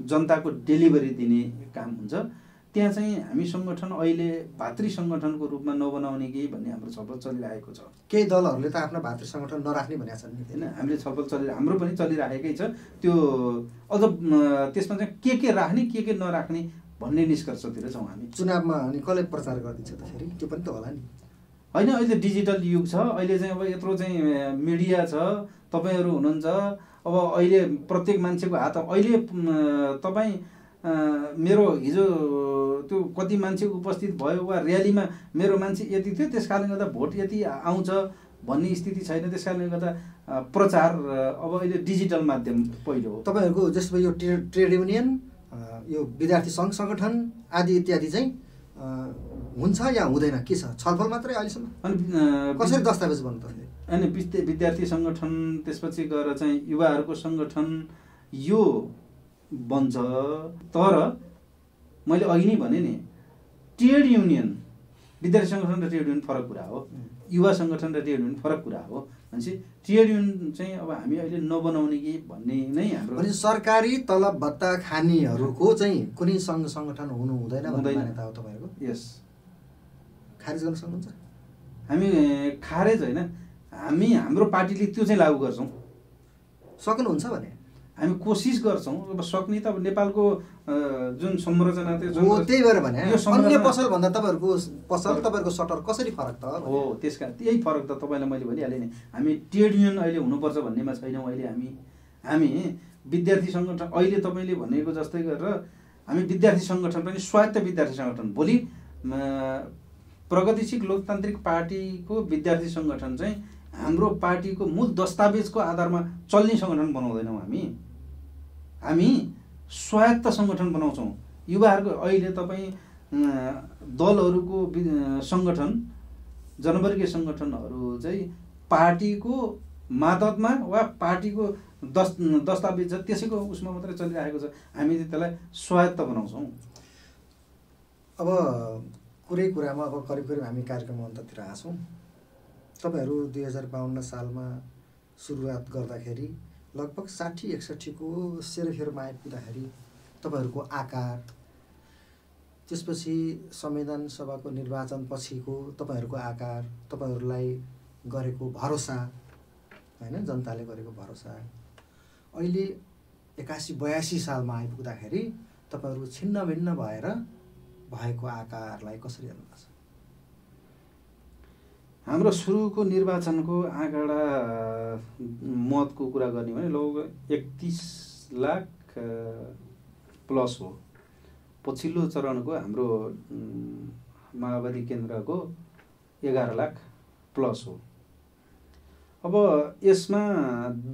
जनताको डेलिभरी दिने काम हुन्छ, त्यहाँ चाहिँ हामी सङ्गठन अहिले भातृ सङ्गठनको रूपमा नबनाउने कि भन्ने हाम्रो छलफल चलिरहेको छ। केही दलहरूले त आफ्नो भातृ सङ्गठन नराख्ने भनेका छन् नि, होइन? हामीले छलफल हाम्रो पनि चलिराखेकै छ। त्यो अझ त्यसमा चाहिँ के राख्ने के नराख्ने भन्ने निष्कर्षतिर छौँ हामी। चुनावमा अनि कसले प्रचार गरिदिन्छ त फेरि? त्यो पनि त होला नि। होइन, अहिले डिजिटल युग छ। अहिले चाहिँ अब यत्रो चाहिँ मिडिया छ, तपाईँहरू हुनुहुन्छ। अब अहिले प्रत्येक मान्छेको हात, अहिले तपाईँ मेरो हिजो त्यो कति मान्छे उपस्थित भयो वा र्यालीमा मेरो मान्छे यति थियो, त्यस कारणले गर्दा भोट यति आउँछ भन्ने स्थिति छैन। त्यस कारणले गर्दा प्रचार अब अहिले डिजिटल माध्यम पहिलो हो। तपाईँहरूको जस्तो यो ट्रेड युनियन, यो विद्यार्थी सङ्घ सङ्गठन आदि इत्यादि चाहिँ हुन्छ या हुँदैन, के छ छलफल मात्रै अहिलेसम्म? अनि कसरी दस्तावेज बन्नु त? अनि विद्यार्थी सङ्गठन, त्यसपछि गएर चाहिँ युवाहरूको सङ्गठन यो बन्छ। तर मैले अघि नै भने नि, ट्रेड युनियन, विद्यार्थी सङ्गठन र ट्रेड युनियन फरक कुरा हो, युवा सङ्गठन र ट्रेड युनियन फरक कुरा हो। भनेपछि ट्रेड युनियन चाहिँ अब हामी अहिले नबनाउने कि भन्ने नै हाम्रो। सरकारी तलब भत्ता खानेहरूको चाहिँ कुनै सङ्घ सङ्गठन हुनु हुँदैन भन्ने मान्यता हो तपाईँहरूको? यस। खारेज गर्न सक्नुहुन्छ? हामी खारेज होइन, हामी हाम्रो पार्टीले त्यो चाहिँ लागू गर्छौँ। सक्नुहुन्छ भने हामी कोसिस गर्छौँ। अब सक्ने त अब नेपालको जुन संरचना हो, त्यही भएर भने अन्य पसल भन्दा तपाईँहरूको पसल, तपाईँहरूको सटर कसरी फरक त हो? त्यसका त्यही फरक त तपाईँलाई मैले भनिहालेँ नि। हामी ट्रेड युनियन अहिले हुनुपर्छ भन्नेमा छैनौँ। अहिले हामी विद्यार्थी सङ्गठन, अहिले तपाईँले भनेको जस्तै गरेर हामी विद्यार्थी सङ्गठन पनि स्वायत्त विद्यार्थी सङ्गठन। भोलि प्रगतिशील लोकतान्त्रिक पार्टीको विद्यार्थी सङ्गठन चाहिँ हाम्रो पार्टीको मूल दस्तावेजको आधारमा चल्ने सङ्गठन बनाउँदैनौँ। हामी स्वायत्त सङ्गठन बनाउँछौँ। युवाहरूको अहिले तपाईँ दलहरूको सङ्गठन, जनवर्गीय सङ्गठनहरू चाहिँ पार्टीको मातहतमा वा पार्टीको दस्तावेज छ त्यसैको उसमा मात्रै चलिरहेको छ। हामी चाहिँ त्यसलाई स्वायत्त बनाउँछौँ। अब कुरामा अब करिब हामी कार्यक्रम अन्ततिर आछौँ। तपाईँहरू 2052 सालमा सुरुवात गर्दाखेरि लगभग 60-61 को सेरोफेरोमा आइपुग्दाखेरि तपाईँहरूको आकार, त्यसपछि संविधान सभाको निर्वाचन पछिको तपाईँहरूको आकार, तपाईँहरूलाई गरेको भरोसा, होइन, जनताले गरेको भरोसा, अहिले 81-82 सालमा आइपुग्दाखेरि तपाईँहरू छिन्न भिन्न भएर भएको आकारलाई कसरी हेर्नुहुन्छ? हाम्रो सुरुको निर्वाचनको आँकडा मतको कुरा गर्ने भने लगभग 31 लाख प्लस हो। पछिल्लो चरणको हाम्रो माओवादी केन्द्रको 11 लाख प्लस हो। अब यसमा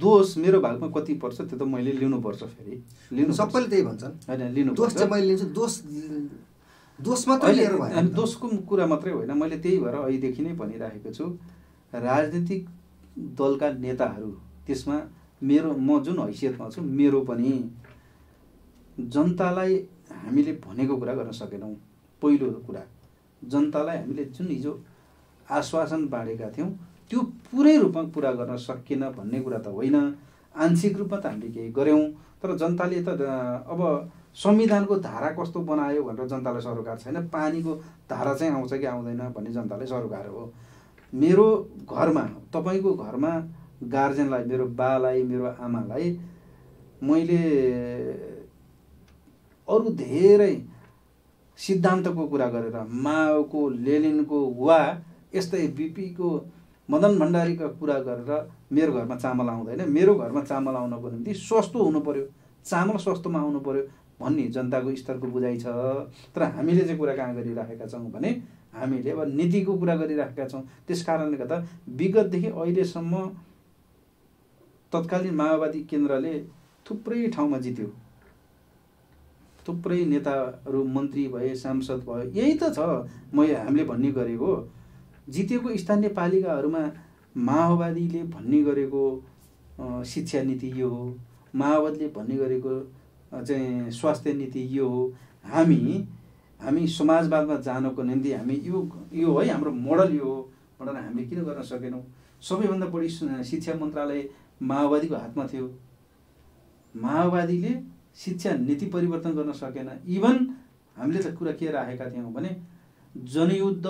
दोष मेरो भागमा कति पर्छ त्यो त मैले लिनुपर्छ। फेरि सबैले त्यही भन्छन् होइन, लिनुपर्छ। दोष चाहिँ मैले लिन्छु। दोष मात्रै लिएर भएन, दोषको कुरा मात्रै होइन। मैले त्यही भएर अहिलेदेखि नै भनिरहेको छु, राजनीतिक दलका नेताहरू, त्यसमा म जुन हैसियतमा छु, मेरो पनि जनतालाई हामीले भनेको कुरा गर्न सकेनौँ। पहिलो कुरा, जनतालाई हामीले जुन हिजो आश्वासन बाँडेका थियौँ त्यो पुरै रूपमा पुरा गर्न सकिएन भन्ने कुरा त होइन। आंशिक रूपमा त हामीले केही गऱ्यौँ, तर जनताले त अब संविधानको धारा कस्तो बनायो भनेर जनतालाई सरोकार छैन। पानीको धारा चाहिँ आउँछ कि आउँदैन भन्ने जनतालाई सरोकार हो। मेरो घरमा, तपाईँको घरमा गार्जेनलाई, मेरो बालाई, मेरो आमालाई मैले अरू धेरै सिद्धान्तको कुरा गरेर, माओको, लेनिनको वा यस्तै बीपीको, मदन भण्डारीका कुरा गरेर मेरो घरमा चामल आउँदैन। मेरो घरमा चामल आउनको निम्ति सस्तो हुनु पर्यो, चामल सस्तोमा आउनु पर्यो भन्ने जनताको स्तरको बुझाइ छ। तर हामीले चाहिँ कुरा कहाँ गरिराखेका छौँ भने हामीले अब नीतिको कुरा गरिराखेका छौँ। त्यस कारणले गर्दा विगतदेखि अहिलेसम्म तत्कालीन माओवादी केन्द्रले थुप्रै ठाउँमा जित्यो। थुप्रै नेताहरू मन्त्री भए, सांसद भयो। यही त छ हामीले भन्ने गरेको। जितेको स्थानीय पालिकाहरूमा माओवादीले भन्ने गरेको शिक्षा नीति यो हो, माओवादीले भन्ने गरेको चाहिँ स्वास्थ्य नीति यो हो। हामी समाजवादमा जानको निम्ति हामी यो है हाम्रो मोडल यो हो भनेर हामीले किन गर्न सकेनौँ? सबैभन्दा बढी शिक्षा मन्त्रालय माओवादीको हातमा थियो। माओवादीले शिक्षा नीति परिवर्तन गर्न सकेन। इभन हामीले त कुरा के राखेका थियौँ भने जनयुद्ध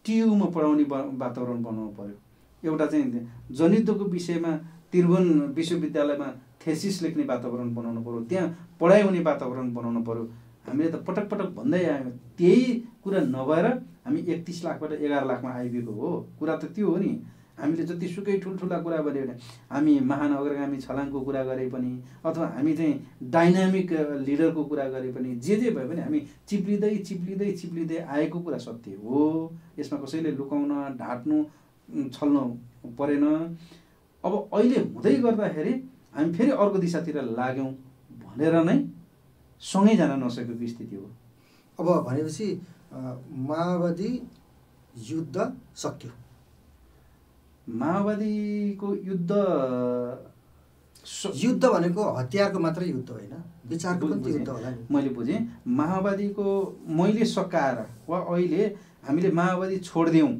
टियुमा पढाउने वातावरण बनाउनु पर्यो। एउटा चाहिँ जनयुद्धको विषयमा त्रिभुवन विश्वविद्यालयमा थेसिस लेख्ने वातावरण बनाउनु पर्यो, त्यहाँ पढाइ हुने वातावरण बनाउनु पर्यो। हामीले त पटक पटक भन्दै आयौँ। त्यही कुरा नभएर हामी 31 लाखबाट 11 लाखमा आइपुगेको हो। कुरा त त्यो हो नि। हामीले जतिसुकै ठुल्ठुला कुरा गऱ्यो भने, हामी महानगरगामी छलाङको कुरा गरे पनि, अथवा हामी चाहिँ डाइनामिक लिडरको कुरा गरे पनि, जे भए पनि हामी चिप्लिँदै आएको कुरा सत्य हो। यसमा कसैले लुकाउन, ढाँट्नु छल्नु परेन। अब अहिले हुँदै गर्दाखेरि हामी फेरि अर्को दिशातिर लाग्यौँ भनेर नै सँगै जान नसकेको स्थिति हो। अब भनेपछि माओवादी युद्ध सक्यो। माओवादीको युद्ध भनेको हतियारको मात्रै युद्ध होइन, विचारको पनि युद्ध होला नि। मैले बुझेँ माओवादीको मैले सकाएर वा अहिले हामीले माओवादी छोडिदिउँ,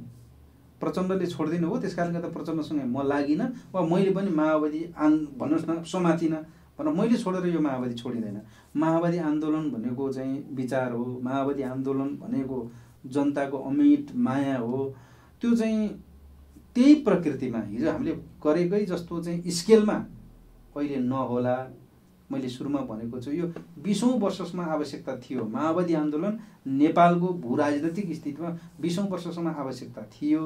प्रचण्डले छोडिदिनु हो, त्यस कारणले गर्दा प्रचण्डसँग म लागिनँ वा मैले पनि माओवादी भन्नुहोस् न समातिनँ भनेर मैले छोडेर यो माओवादी छोडिँदैन। माओवादी आन्दोलन भनेको चाहिँ विचार हो, माओवादी आन्दोलन भनेको जनताको अमिट माया हो। त्यो चाहिँ त्यही प्रकृतिमा हिजो हामीले गरेकै जस्तो चाहिँ स्केलमा अहिले नहोला। मैले सुरुमा भनेको छु यो 20औं वर्षसम्म आवश्यकता थियो। माओवादी आन्दोलन नेपालको भूराजनीतिक स्थितिमा 20औं वर्षसम्म आवश्यकता थियो,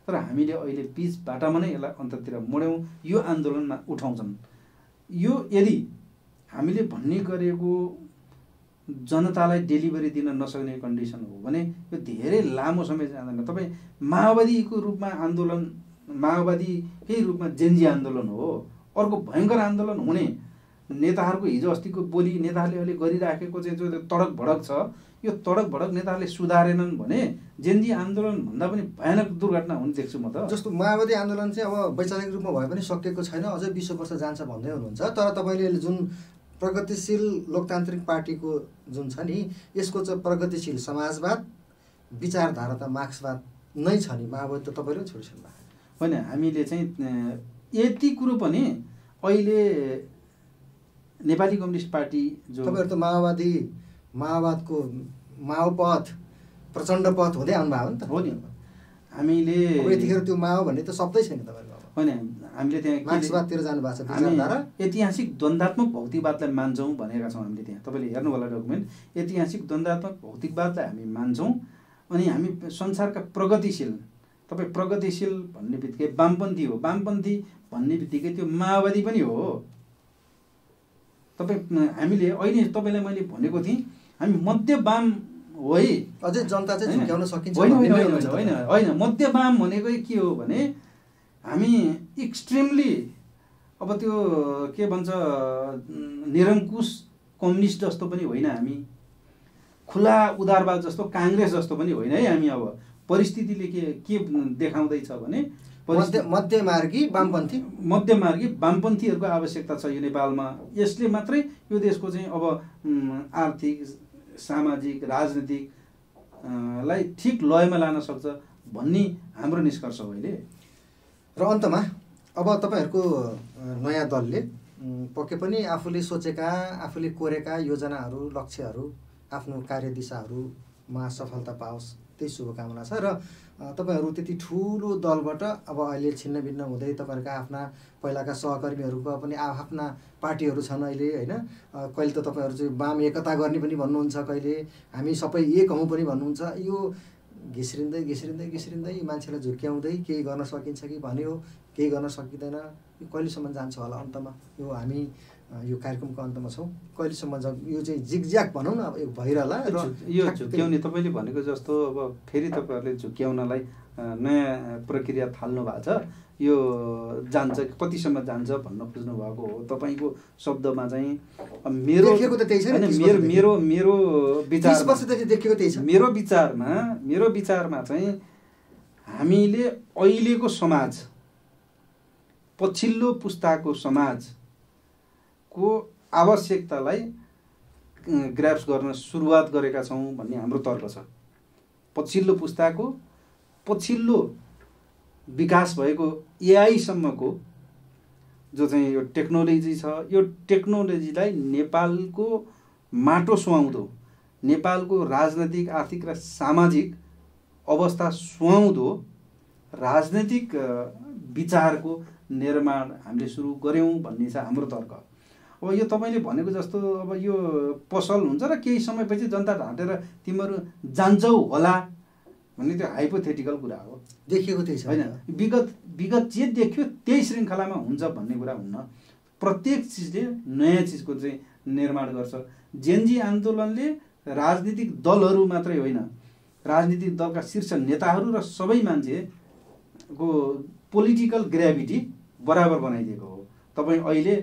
तर हामीले अहिले बिच बाटामा नै यसलाई अन्ततिर मोड्यौँ। यो आन्दोलनमा उठाउँछन्। यो यदि हामीले भन्ने गरेको जनतालाई डेलिभरी दिन नसक्ने कन्डिसन हो भने यो धेरै लामो समय जाँदैन। तपाईँ माओवादीको रूपमा आन्दोलन, माओवादीकै रूपमा जेन्जी आन्दोलन हो, अर्को भयङ्कर आन्दोलन हुने नेताहरूको हिजो अस्तिको बोली नेताहरूले अहिले गरिराखेको चाहिँ जो तडक भडक छ, यो तडक भडक नेताहरूले सुधारेनन् भने जेन्जी आन्दोलन भन्दा पनि भयानक दुर्घटना हुने देख्छु म त। जस्तो माओवादी आन्दोलन चाहिँ अब वैचारिक रूपमा भए पनि सकेको छैन, अझै 20 वर्ष जान्छ भन्दै हुनुहुन्छ। तर तपाईँले जुन प्रगतिशील लोकतान्त्रिक पार्टीको जुन छ नि, यसको चाहिँ प्रगतिशील समाजवाद विचारधारा त मार्क्सवाद नै छ नि, माओवादी त तपाईँले छोडिसक्नु भएको होइन। हामीले चाहिँ यति कुरो पनि अहिले नेपाली कम्युनिस्ट पार्टी जो तपाईँहरू त माओवादको माओपथ प्रचण्डपथ हुँदै आउनुभयो नि त। हो नि। हामीले यतिखेर त्यो माओ भन्ने त शब्दै छैन तपाईँहरूको। होइन, हामीले त्यहाँ मार्क्सवादतिर जानुभएको छ विचारधारा। ऐतिहासिक द्वन्द्वात्मक भौतिकवादलाई मान्छौँ भनेका छौँ हामीले त्यहाँ। तपाईँले हेर्नु होला डकुमेन्ट, ऐतिहासिक द्वन्द्वात्मक भौतिकवादलाई हामी मान्छौँ। अनि हामी संसारका प्रगतिशील, तपाईँ प्रगतिशील भन्ने बित्तिकै वामपन्थी हो, वामपन्थी भन्ने बित्तिकै त्यो माओवादी पनि हो। हामीले अहिले तपाईँलाई मैले भनेको थिएँ हामी मध्य वाम हो है। अझै जनता चाहिँ झुक्याउन सकिन्छ होइन। मध्य वाम भनेको के हो भने हामी एक्सट्रिमली अब त्यो के भन्छ निरङ्कुश कम्युनिस्ट जस्तो पनि होइन, हामी खुला उदारवाद जस्तो काङ्ग्रेस जस्तो पनि होइन है। हामी अब परिस्थितिले के देखाउँदैछ भने मध्यमार्गी वामपन्थीहरूको आवश्यकता छ यो नेपालमा। यसले मात्रै यो देशको चाहिँ अब आर्थिक सामाजिक राजनीतिक लाई ठिक लयमा लान सक्छ भन्ने हाम्रो निष्कर्ष हो अहिले। र अन्तमा अब तपाईँहरूको नयाँ दलले पक्कै पनि आफूले सोचेका, आफूले कोरेका योजनाहरू, लक्ष्यहरू, आफ्नो कार्यदिशाहरूमा सफलता पाओस् त्यही शुभकामना छ। र तपाईँहरू त्यति ठुलो दलबाट अब अहिले छिन्न भिन्न हुँदै तपाईँहरूका आफ्ना पहिलाका सहकर्मीहरूको पनि आफ्ना पार्टीहरू छन् अहिले होइन। कहिले त तपाईँहरू चाहिँ वाम एकता गर्ने पनि भन्नुहुन्छ, कहिले हामी सबै एक हौँ पनि भन्नुहुन्छ। यो घिस्रिँदै मान्छेलाई झुक्क्याउँदै केही गर्न सकिन्छ कि भन्यो, केही गर्न सकिँदैन, यो कहिलेसम्म जान्छ होला अन्तमा? यो हामी यो कार्यक्रमको अन्तमा छौँ, कहिलेसम्म यो चाहिँ जिगज्याग भनौँ न अब यो भइरहला। र यो झुक्क्याउने तपाईँले भनेको जस्तो अब फेरि तपाईँहरूले झुक्क्याउनलाई नयाँ प्रक्रिया थाल्नु भएको छ। यो जान्छ कतिसम्म जान्छ भन्न खोज्नु भएको हो तपाईँको शब्दमा चाहिँ। मेरो विचारमा चाहिँ हामीले अहिलेको समाज, पछिल्लो पुस्ताको समाजको आवश्यकतालाई ग्राप्स गर्न सुरुवात गरेका छौँ भन्ने हाम्रो तर्क छ। पछिल्लो पुस्ताको पछिल्लो विकास भएको एआईसम्मको जो चाहिँ यो टेक्नोलोजी छ, यो टेक्नोलोजीलाई नेपालको माटो सुहाउँदो, नेपालको राजनैतिक आर्थिक र सामाजिक अवस्था सुहाउँदो राजनैतिक विचारको निर्माण हामीले सुरु गऱ्यौँ भन्ने छ हाम्रो तर्क। अब यो तपाईँले भनेको जस्तो अब यो पसल हुन्छ र केही समयपछि जनता ढाँटेर तिमीहरू जान्छौ होला भन्ने त्यो हाइपोथेटिकल कुरा हो। देखिएको त्यही छ होइन। विगत जे देख्यो त्यही श्रृङ्खलामा हुन्छ भन्ने कुरा हुन्न। प्रत्येक चिजले नयाँ चिजको चाहिँ निर्माण गर्छ। जेन्जी आन्दोलनले राजनीतिक दलहरू मात्रै होइन, राजनीतिक दलका शीर्ष नेताहरू र सबै मान्छे को पोलिटिकल ग्राभिटी बराबर बनाइदिएको हो। तपाईँ अहिले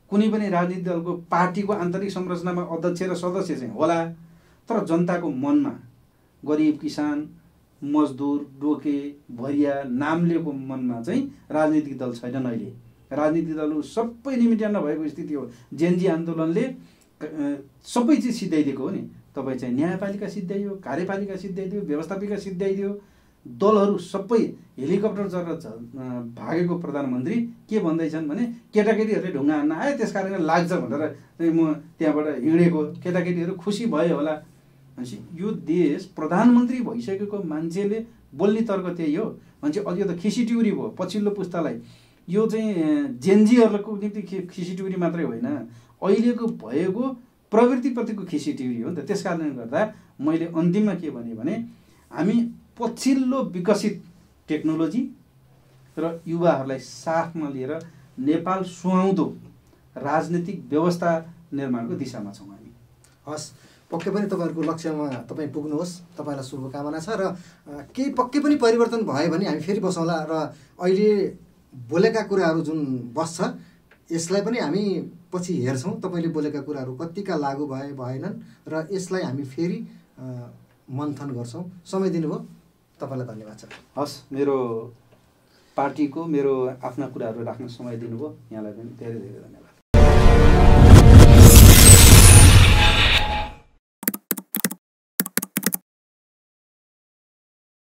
कुनै पनि राजनीतिक दलको पार्टीको आन्तरिक संरचनामा अध्यक्ष र सदस्य चाहिँ होला, तर जनताको मनमा गरिब किसान मजदुर डोके भरिया नाम लिएको मनमा चाहिँ राजनीतिक दल छैनन्। अहिले राजनीतिक दलहरू सबै निमिट्यान भएको स्थिति हो। जेनजी आन्दोलनले सबै चिज सिद्ध्याइदिएको हो नि। तपाईँ चाहिँ न्यायपालिका सिद्ध्याइदियो, कार्यपालिका सिद्ध्याइदियो, व्यवस्थापिका सिद्ध्याइदियो। दलहरू सबै हेलिकप्टर चढेर भागेको प्रधानमन्त्री के भन्दैछन् भने केटाकेटीहरूले ढुङ्गा हान्न आए त्यस कारणले लाग्छ भनेर चाहिँ म त्यहाँबाट हिँडेको, केटाकेटीहरू खुसी भयो होला। भनेपछि यो देश प्रधानमन्त्री भइसकेको मान्छेले बोल्ने तर्क त्यही हो। मान्छे अझै त खिसिट्युरी भयो पछिल्लो पुस्तालाई। यो चाहिँ जेनजीहरूको निम्ति खिसिट्युरी मात्रै होइन, अहिलेको भएको प्रवृत्तिप्रतिको खिसिट्युरी हो नि त। त्यस कारणले गर्दा मैले अन्तिममा के भने हामी पछिल्लो विकसित टेक्नोलोजी र युवाहरूलाई साथमा लिएर नेपाल सुहाउँदो राजनीतिक व्यवस्था निर्माणको दिशामा छौँ हामी। हस्, पक्कै पनि तपाईँहरूको लक्ष्यमा तपाईँ पुग्नुहोस्, तपाईँलाई शुभकामना छ। र केही पक्कै पनि परिवर्तन भयो भने हामी फेरि बसौँला र अहिले बोलेका कुराहरू जुन बस्छ यसलाई पनि हामी पछि हेर्छौँ। तपाईँले बोलेका कुराहरू कतिका लागू भएनन् र यसलाई हामी फेरि मन्थन गर्छौँ। समय दिनुभयो, तपाईँलाई धन्यवाद छ। हस्, मेरो पार्टीको मेरो आफ्ना कुराहरू राख्न समय दिनुभयो, यहाँलाई पनि धेरै धेरै धन्यवाद।